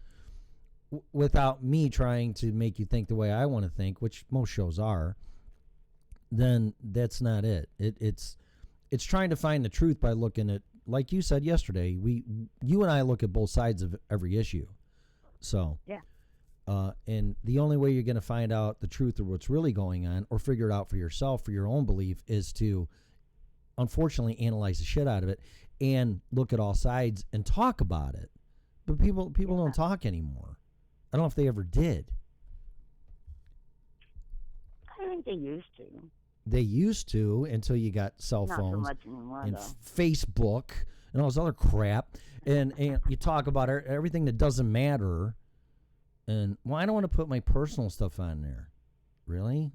without me trying to make you think the way I want to think, which most shows are, then that's not it. It's trying to find the truth by looking at, like you said yesterday, you and I look at both sides of every issue. So yeah. And the only way you're going to find out the truth or what's really going on or figure it out for yourself, for your own belief, is to unfortunately analyze the shit out of it and look at all sides and talk about it. But people don't talk anymore. I don't know if they ever did. I think they used to. They used to until you got cell Not so phones much anymore, and though. Facebook and all this other crap. And you talk about everything that doesn't matter. And, well, I don't want to put my personal stuff on there. Really?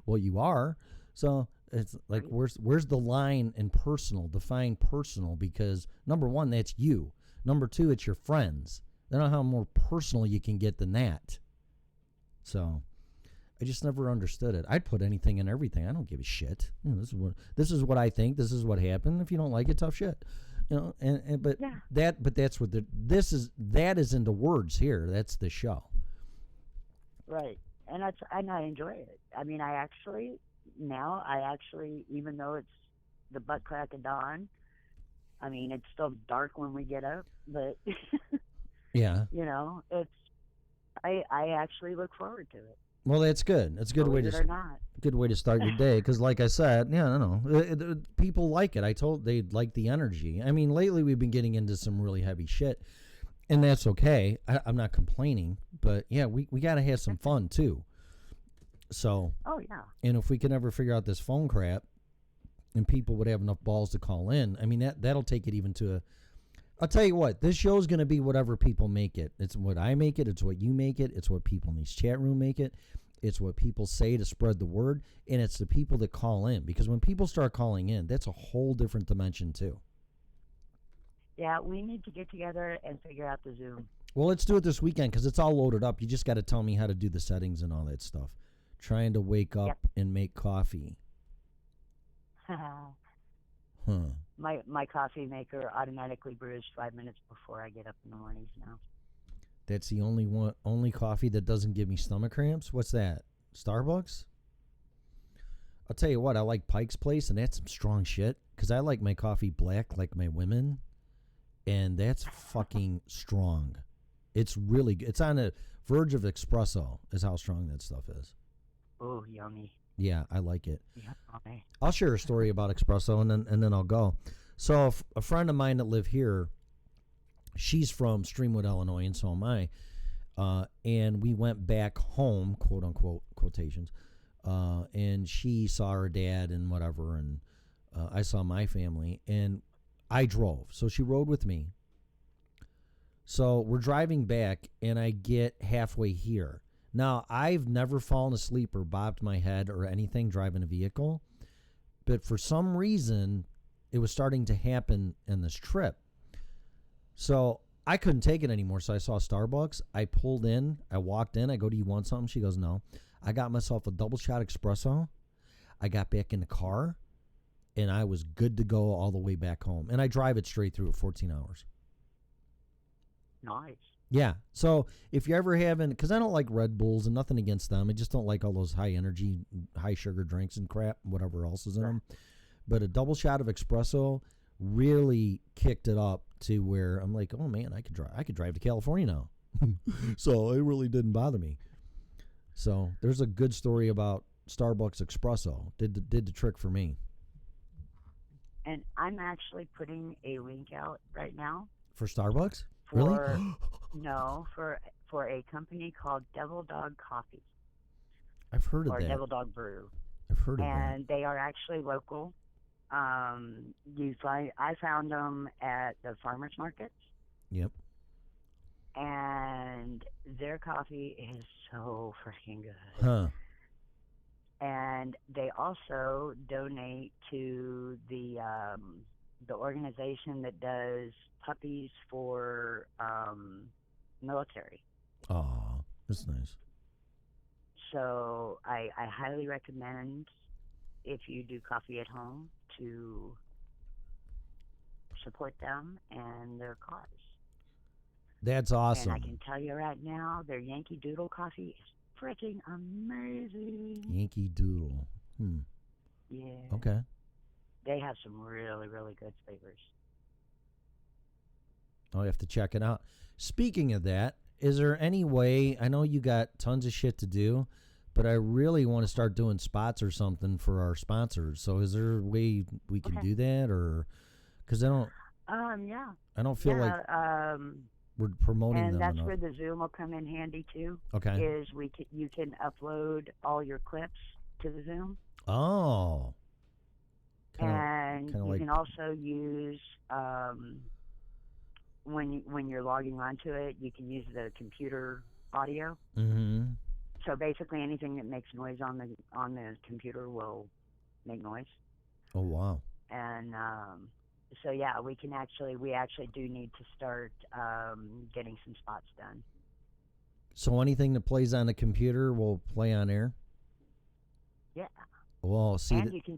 Well, you are. So it's like, where's the line in personal? Define personal, because, number one, that's you. Number two, it's your friends. I don't know how more personal you can get than that. So I just never understood it. I'd put anything in everything. I don't give a shit. You know, this is what I think. This is what happened. If you don't like it, tough shit. You know, but that's what that is into words here. That's the show. Right. And I enjoy it. I mean, I actually, even though it's the butt crack of dawn, I mean, it's still dark when we get up, but yeah, you know, I actually look forward to it. Well, that's good. That's a good way to start your day. Because, like I said, yeah, I don't know. People like it. They like the energy. I mean, lately we've been getting into some really heavy shit, and that's okay. I'm not complaining, but yeah, we got to have some fun too. So, oh yeah. And if we can ever figure out this phone crap, and people would have enough balls to call in, I mean, that'll take it even to a. I'll tell you what, this show's going to be whatever people make it. It's what I make it. It's what you make it. It's what people in this chat room make it. It's what people say to spread the word. And it's the people that call in. Because when people start calling in, that's a whole different dimension, too. Yeah, we need to get together and figure out the Zoom. Well, let's do it this weekend because it's all loaded up. You just got to tell me how to do the settings and all that stuff. Trying to wake up and make coffee. My coffee maker automatically brews 5 minutes before I get up in the mornings now. That's the only coffee that doesn't give me stomach cramps? What's that? Starbucks? I'll tell you what, I like Pike's Place, and that's some strong shit, because I like my coffee black like my women, and that's fucking strong. It's really good. It's on the verge of espresso is how strong that stuff is. Oh, yummy. Yeah, I like it. Yeah, okay. I'll share a story about espresso, and then I'll go. So a friend of mine that live here, she's from Streamwood, Illinois, and so am I. And we went back home, quote unquote, quotations. And she saw her dad and whatever, and I saw my family, and I drove. So she rode with me. So we're driving back, and I get halfway here. Now, I've never fallen asleep or bobbed my head or anything driving a vehicle, but for some reason, it was starting to happen in this trip. So I couldn't take it anymore, so I saw Starbucks. I pulled in. I walked in. I go, do you want something? She goes, no. I got myself a double shot espresso. I got back in the car, and I was good to go all the way back home. And I drive it straight through at 14 hours. Nice. Yeah. So if you're ever having, because I don't like Red Bulls and nothing against them. I just don't like all those high energy, high sugar drinks and crap, whatever else is in them. But a double shot of espresso really kicked it up to where I'm like, oh man, I could drive to California now. So it really didn't bother me. So there's a good story about Starbucks espresso. Did the trick for me. And I'm actually putting a link out right now. For Starbucks? Really? No, for a company called Devil Dog Coffee. I've heard of that. Or Devil Dog Brew. I've heard of that. And they are actually local. I found them at the farmers markets. Yep. And their coffee is so freaking good. Huh. And they also donate to the organization that does puppies for military. Oh, that's nice. So I highly recommend, if you do coffee at home, to support them and their cause. That's awesome. And I can tell you right now, their Yankee Doodle coffee is freaking amazing. Yankee Doodle. Yeah. Okay. They have some really, really good flavors. I'll have to check it out. Speaking of that, is there any way, I know you got tons of shit to do, but I really want to start doing spots or something for our sponsors. So is there a way we can do that, or because I don't Yeah. I don't feel like We're promoting And them that's enough. where the Zoom will come in handy too. Okay. Is you can upload all your clips to the Zoom. Oh. And kinda you like- can also use when you're logging onto it, you can use the computer audio. Mm-hmm. So basically, anything that makes noise on the computer will make noise. Oh wow. And so yeah, we actually do need to start getting some spots done. So anything that plays on the computer will play on air? Yeah. Well, see, And you can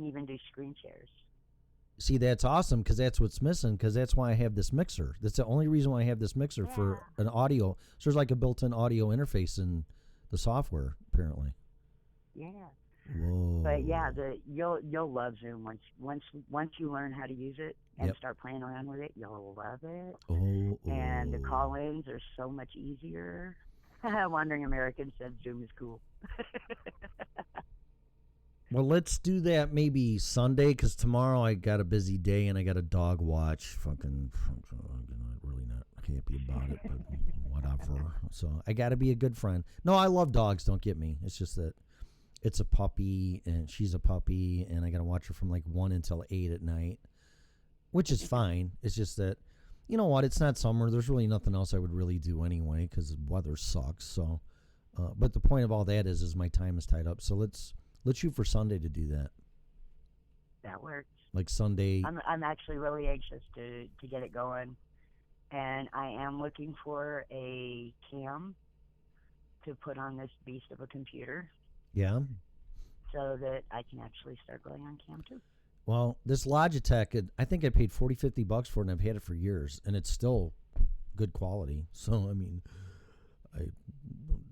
even do screen shares. see, that's awesome because that's what's missing. Because that's why I have this mixer. That's the only reason why I have this mixer for an audio. So there's like a built-in audio interface in the software, apparently. Yeah. Whoa. But yeah, you'll love Zoom once you learn how to use it and Yep. start playing around with it. You'll love it. Oh. And the call-ins are so much easier. Wandering American said Zoom is cool. Well, let's do that maybe Sunday because tomorrow I got a busy day and I got a dog watch. Fucking really not happy about it, but whatever. So I got to be a good friend. No, I love dogs. Don't get me. It's just that it's a puppy and she's a puppy and I got to watch her from like 1 until 8 at night, which is fine. It's just that, you know what? It's not summer. There's really nothing else I would really do anyway because the weather sucks. So, but the point of all that is my time is tied up. So let's shoot for Sunday to do that. That works. Like Sunday. I'm actually really anxious to get it going, and I am looking for a cam to put on this beast of a computer. Yeah. So that I can actually start going on cam too. Well, this Logitech, I think I paid $40-$50 for it, and I've had it for years, and it's still good quality. So I mean,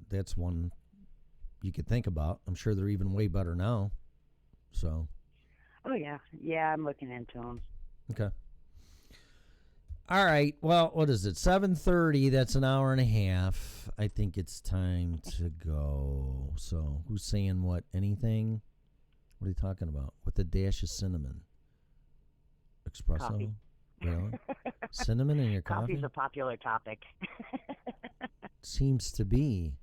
that's one you could think about. I'm sure they're even way better now. So. Oh yeah, I'm looking into them. Okay. All right. Well, what is it? 7:30. That's an hour and a half. I think it's time to go. So, who's saying what? Anything? What are you talking about? With a dash of cinnamon. Espresso? Coffee. Really? Cinnamon in your coffee? Coffee's a popular topic. Seems to be.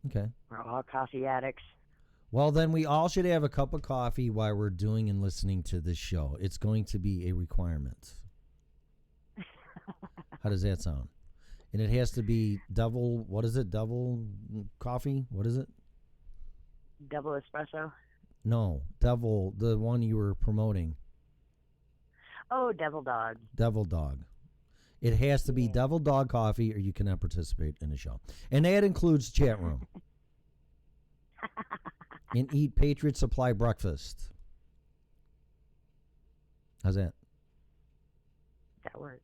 Okay. We're all coffee addicts. Well, then we all should have a cup of coffee while we're doing and listening to this show. It's going to be a requirement. How does that sound? And it has to be double, what is it? Double coffee? What is it? Double espresso? No, Devil, the one you were promoting. Oh, Devil Dog. Devil Dog. It has to be Devil Dog coffee or you cannot participate in the show. And that includes chat room. And eat Patriot Supply breakfast. How's that? That works.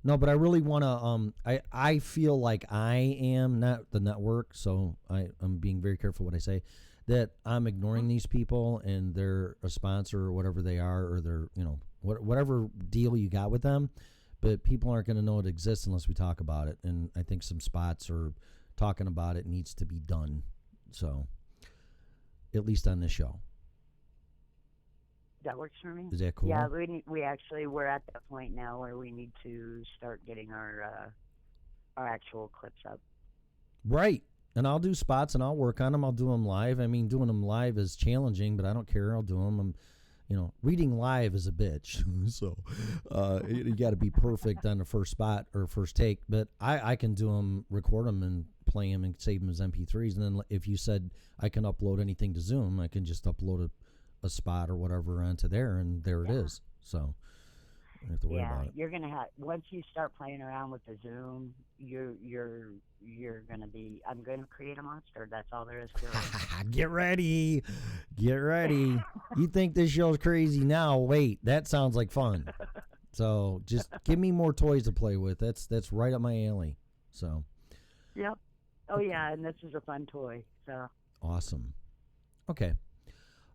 No, but I really want to, I feel like I am, not the network, so I'm being very careful what I say, that I'm ignoring these people and they're a sponsor or whatever they are, or they're, you know, whatever deal you got with them, but people aren't going to know it exists unless we talk about it. And I think some spots or talking about it needs to be done. So, at least on this show. That works for me. Is that cool? Yeah, we're at that point now where we need to start getting our actual clips up. Right. And I'll do spots and I'll work on them. I'll do them live. I mean, doing them live is challenging, but I don't care. I'll do them. Reading live is a bitch. So you got to be perfect on the first spot or first take. But I can do them, record them, and play them and save them as MP3s. And then if you said I can upload anything to Zoom, I can just upload a spot or whatever onto there, and there it is. So you don't have to worry about it. You're gonna have, once you start playing around with the Zoom, you're gonna be. I'm gonna create a monster. That's all there is to it. Get ready. You think this show's crazy now? Wait, that sounds like fun. So just give me more toys to play with. That's right up my alley. So. Yep. Oh yeah, and this is a fun toy. So. Awesome. Okay.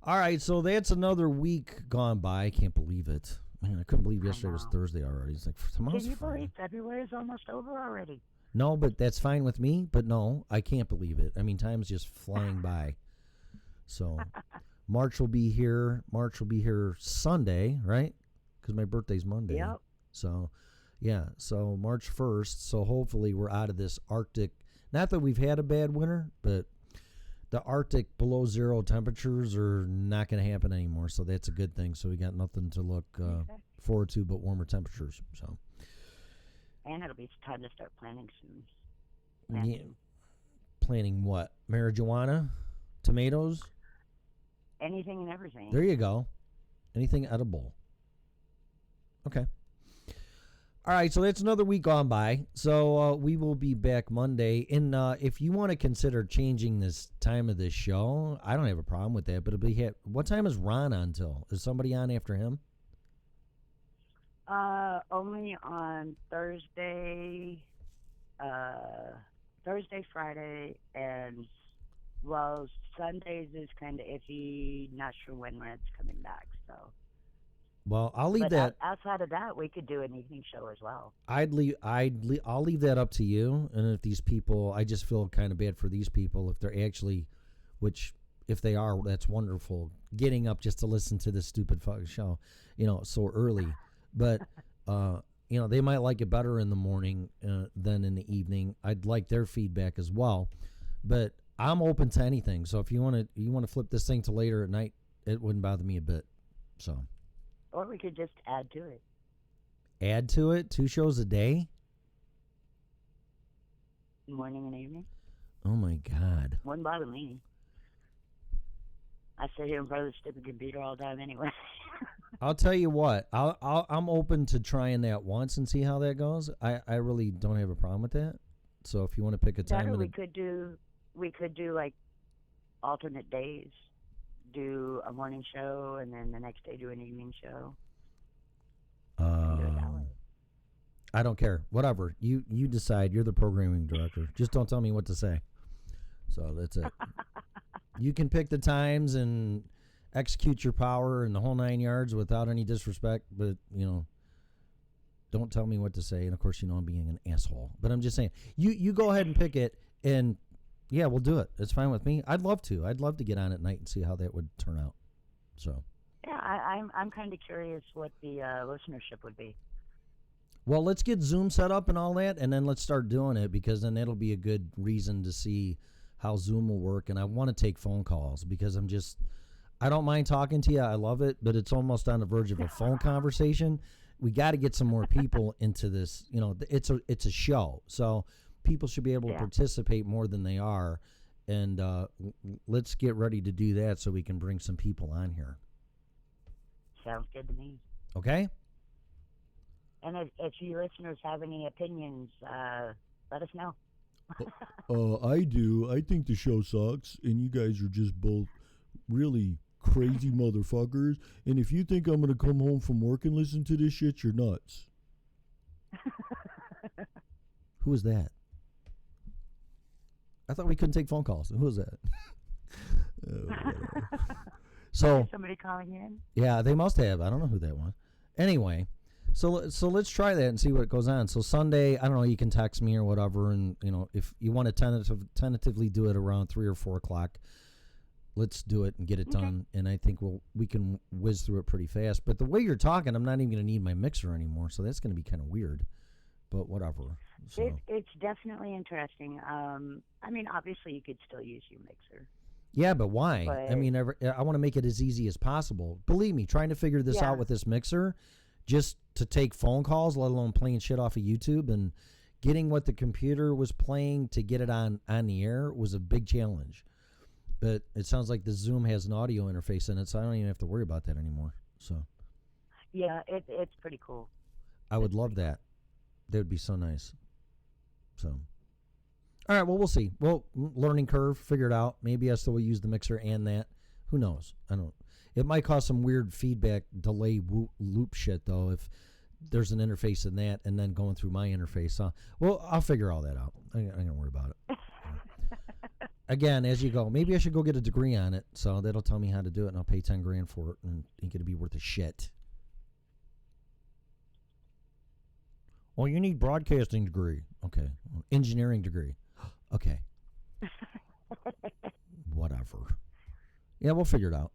All right, so that's another week gone by. I can't believe it. Man, I couldn't believe yesterday was Thursday already. It's like tomorrow's Can you Friday. believe February is almost over already? No, but that's fine with me. But no, I can't believe it. I mean, time's just flying by. So March will be here. March will be here Sunday, right? Because my birthday's Monday. Yep. So, yeah, so March 1st. So hopefully we're out of this Arctic. Not that we've had a bad winter, but the Arctic below zero temperatures are not going to happen anymore. So that's a good thing. So we got nothing to look forward to but warmer temperatures. So. And it'll be time to start planting soon. Yeah. Planting what? Marijuana? Tomatoes? Anything and everything. There you go. Anything edible. Okay. All right, so that's another week gone by. So we will be back Monday. And if you want to consider changing this time of this show, I don't have a problem with that. But it'll be what time is Ron on till? Is somebody on after him? Only on Thursday, Friday, and Sundays is kind of iffy. Not sure when Red's coming back. So. Well, I'll leave but that. Outside of that, we could do an evening show as well. I'll leave that up to you. And if these people, I just feel kind of bad for these people if they're actually, which if they are, that's wonderful. Getting up just to listen to this stupid fucking show, so early. But they might like it better in the morning than in the evening. I'd like their feedback as well. But I'm open to anything. So if you want to flip this thing to later at night, it wouldn't bother me a bit. So. Or we could just add to it. Add to it? 2 shows a day? Morning and evening. Oh, my God. Wouldn't bother me. I sit here in front of the stupid computer all the time anyway. I'll tell you what. I'm open to trying that once and see how that goes. I really don't have a problem with that. So if you want to pick a time. We could do like alternate days. Do a morning show and then the next day do an evening show. I don't care. Whatever. You decide. You're the programming director. Just don't tell me what to say. So that's it. You can pick the times and execute your power and the whole 9 yards without any disrespect, but don't tell me what to say. And of course, I'm being an asshole. But I'm just saying, you go ahead and pick it, and yeah, we'll do it. It's fine with me. I'd love to. I'd love to get on at night and see how that would turn out. So. Yeah, I'm kind of curious what the listenership would be. Well, let's get Zoom set up and all that, and then let's start doing it, because then that'll be a good reason to see how Zoom will work. And I want to take phone calls because I don't mind talking to you. I love it, but it's almost on the verge of a phone conversation. We got to get some more people into this. It's a show, so people should be able to participate more than they are. And let's get ready to do that so we can bring some people on here. Sounds good to me. Okay? And if you listeners have any opinions, let us know. I do. I think the show sucks, and you guys are just both really crazy motherfuckers. And if you think I'm going to come home from work and listen to this shit, you're nuts. Who is that? I thought we couldn't take phone calls. Who is that? So somebody calling in? Yeah, they must have. I don't know who that was. Anyway, so let's try that and see what goes on. So Sunday, I don't know, you can text me or whatever, and if you want to tentatively do it around 3 or 4 o'clock, let's do it and get it done. And I think we can whiz through it pretty fast. But the way you're talking, I'm not even going to need my mixer anymore, so that's going to be kind of weird. But whatever. So. It's definitely interesting. I mean, obviously, you could still use your mixer. Yeah, but why? I mean, I want to make it as easy as possible. Believe me, trying to figure this out with this mixer, just to take phone calls, let alone playing shit off of YouTube, and getting what the computer was playing to get it on the air was a big challenge. But it sounds like the Zoom has an audio interface in it, so I don't even have to worry about that anymore. So. Yeah, it's pretty cool. I would love that. That would be so nice. So. All right, well, we'll see. Well, learning curve, figure it out. Maybe I still will use the mixer and that. Who knows? I don't. It might cause some weird feedback delay loop shit, though, if there's an interface in that and then going through my interface. Well, I'll figure all that out. I ain't going to worry about it. Again, as you go, maybe I should go get a degree on it, so that'll tell me how to do it, and I'll pay $10,000 for it, and ain't going to be worth a shit. Well, you need broadcasting degree. Okay. Engineering degree. Okay. Whatever. Yeah, we'll figure it out.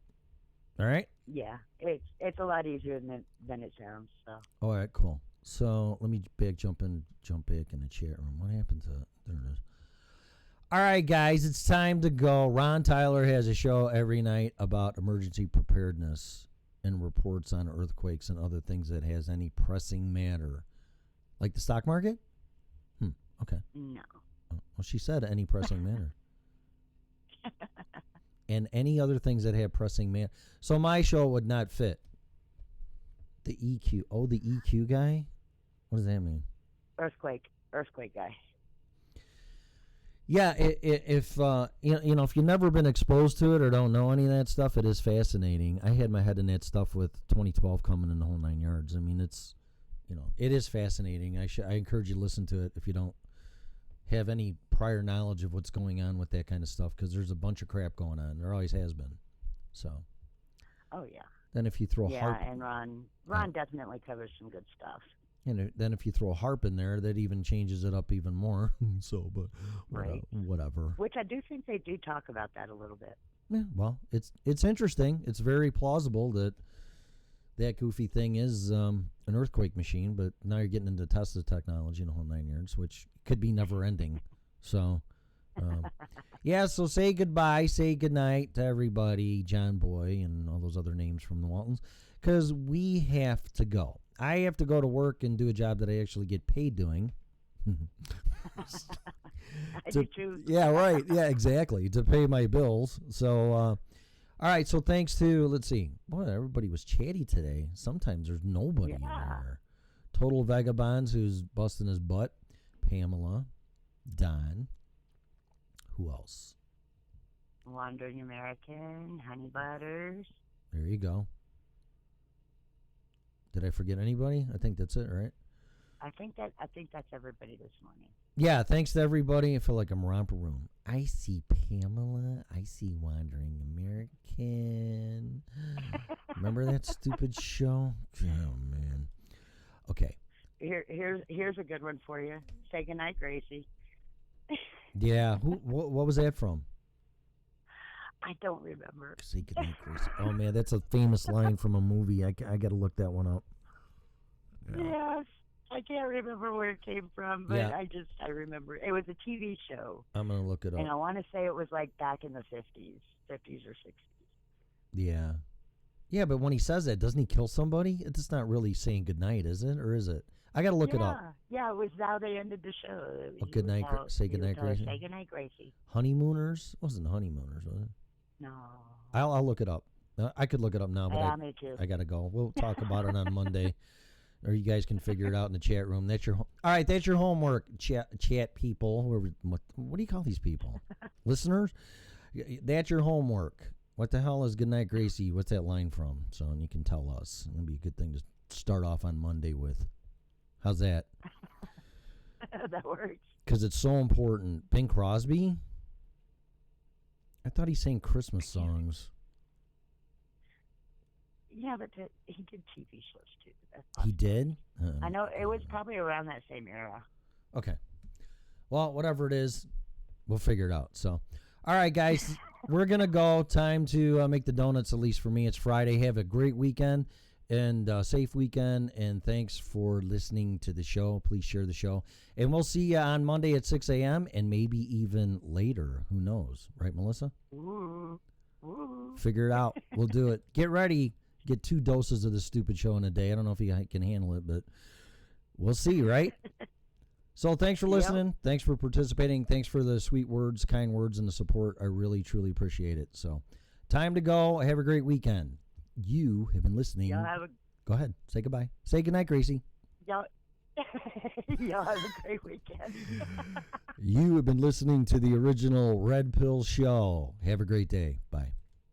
All right? Yeah, it's a lot easier than it sounds. So. All right, cool. So let me jump back in the chat room. What happened to it? There it is. All right, guys, it's time to go. Ron Tyler has a show every night about emergency preparedness and reports on earthquakes and other things that has any pressing matter. Like the stock market? Okay. No. Well, she said any pressing matter. And any other things that have pressing matter. So my show would not fit. The EQ. Oh, the EQ guy? What does that mean? Earthquake guy. Yeah, if if you've never been exposed to it or don't know any of that stuff, it is fascinating. I had my head in that stuff with 2012 coming in the whole 9 yards. I mean, it's, it is fascinating. I encourage you to listen to it if you don't have any prior knowledge of what's going on with that kind of stuff, because there's a bunch of crap going on. There always has been. So. Oh yeah. Then if you throw HAARP, and Ron definitely covers some good stuff. And then if you throw HAARP in there, that even changes it up even more. So, but Right. whatever. Which I do think they do talk about that a little bit. Yeah, well, it's interesting. It's very plausible that goofy thing is an earthquake machine, but now you're getting into Tesla technology in the whole 9 yards, which could be never ending. So, yeah, so say goodbye, say goodnight to everybody, John Boy, and all those other names from the Waltons, because we have to go. I have to go to work and do a job that I actually get paid doing. Yeah, right. Yeah, exactly. To pay my bills. So, all right. So thanks to, let's see. Boy, everybody was chatty today. Sometimes there's nobody in there. Total Vagabonds, who's busting his butt. Pamela. Don. Who else? Wandering American, Honey Butters. There you go. Did I forget anybody? I think that's it, right? I think that's everybody this morning. Yeah, thanks to everybody. I feel like I'm romper room. I see Pamela. I see Wandering American. Remember that stupid show? Oh man. Okay. Here's a good one for you. Say goodnight, Gracie. Yeah. What was that from? I don't remember. Say goodnight, Gracie. Oh man, that's a famous line from a movie. I got to look that one up. Yeah. Yes. I can't remember where it came from, but Yeah. I remember. It was a TV show. I'm going to look it up. And I want to say it was like back in the 50s or 60s. Yeah. Yeah, but when he says that, doesn't he kill somebody? It's not really saying goodnight, is it? Or is it? I got to look it up. Yeah, it was how they ended the show. Oh, good night, say He would goodnight, tell her, Gracie. Say goodnight, Gracie. Honeymooners? It wasn't Honeymooners, was it? No. I'll look it up. I could look it up now, but Yeah, me too. I got to go. We'll talk about it on Monday. Or you guys can figure it out in the chat room. That's your all right. That's your homework, chat people. What do you call these people? Listeners. That's your homework. What the hell is Goodnight Gracie? What's that line from? So and you can tell us. It'll be a good thing to start off on Monday with. How's that? That works. Because it's so important. Bing Crosby. I thought he sang Christmas songs. Yeah, but he did TV shows too. He did? I know it was probably around that same era. Okay. Well, whatever it is, we'll figure it out. So, all right, guys, we're going to go. Time to make the donuts, at least for me. It's Friday. Have a great weekend and safe weekend. And thanks for listening to the show. Please share the show. And we'll see you on Monday at 6 a.m. and maybe even later. Who knows? Right, Melissa? Ooh. Figure it out. We'll do it. Get ready. Get 2 doses of this stupid show in a day. I don't know if you can handle it, but we'll see, right? So thanks for listening. Yep. Thanks for participating. Thanks for the sweet words, kind words, and the support. I really, truly appreciate it. So time to go. Have a great weekend. You have been listening. Go ahead. Say goodbye. Say goodnight, Gracie. Y'all have a great weekend. You have been listening to the original Red Pill Show. Have a great day. Bye.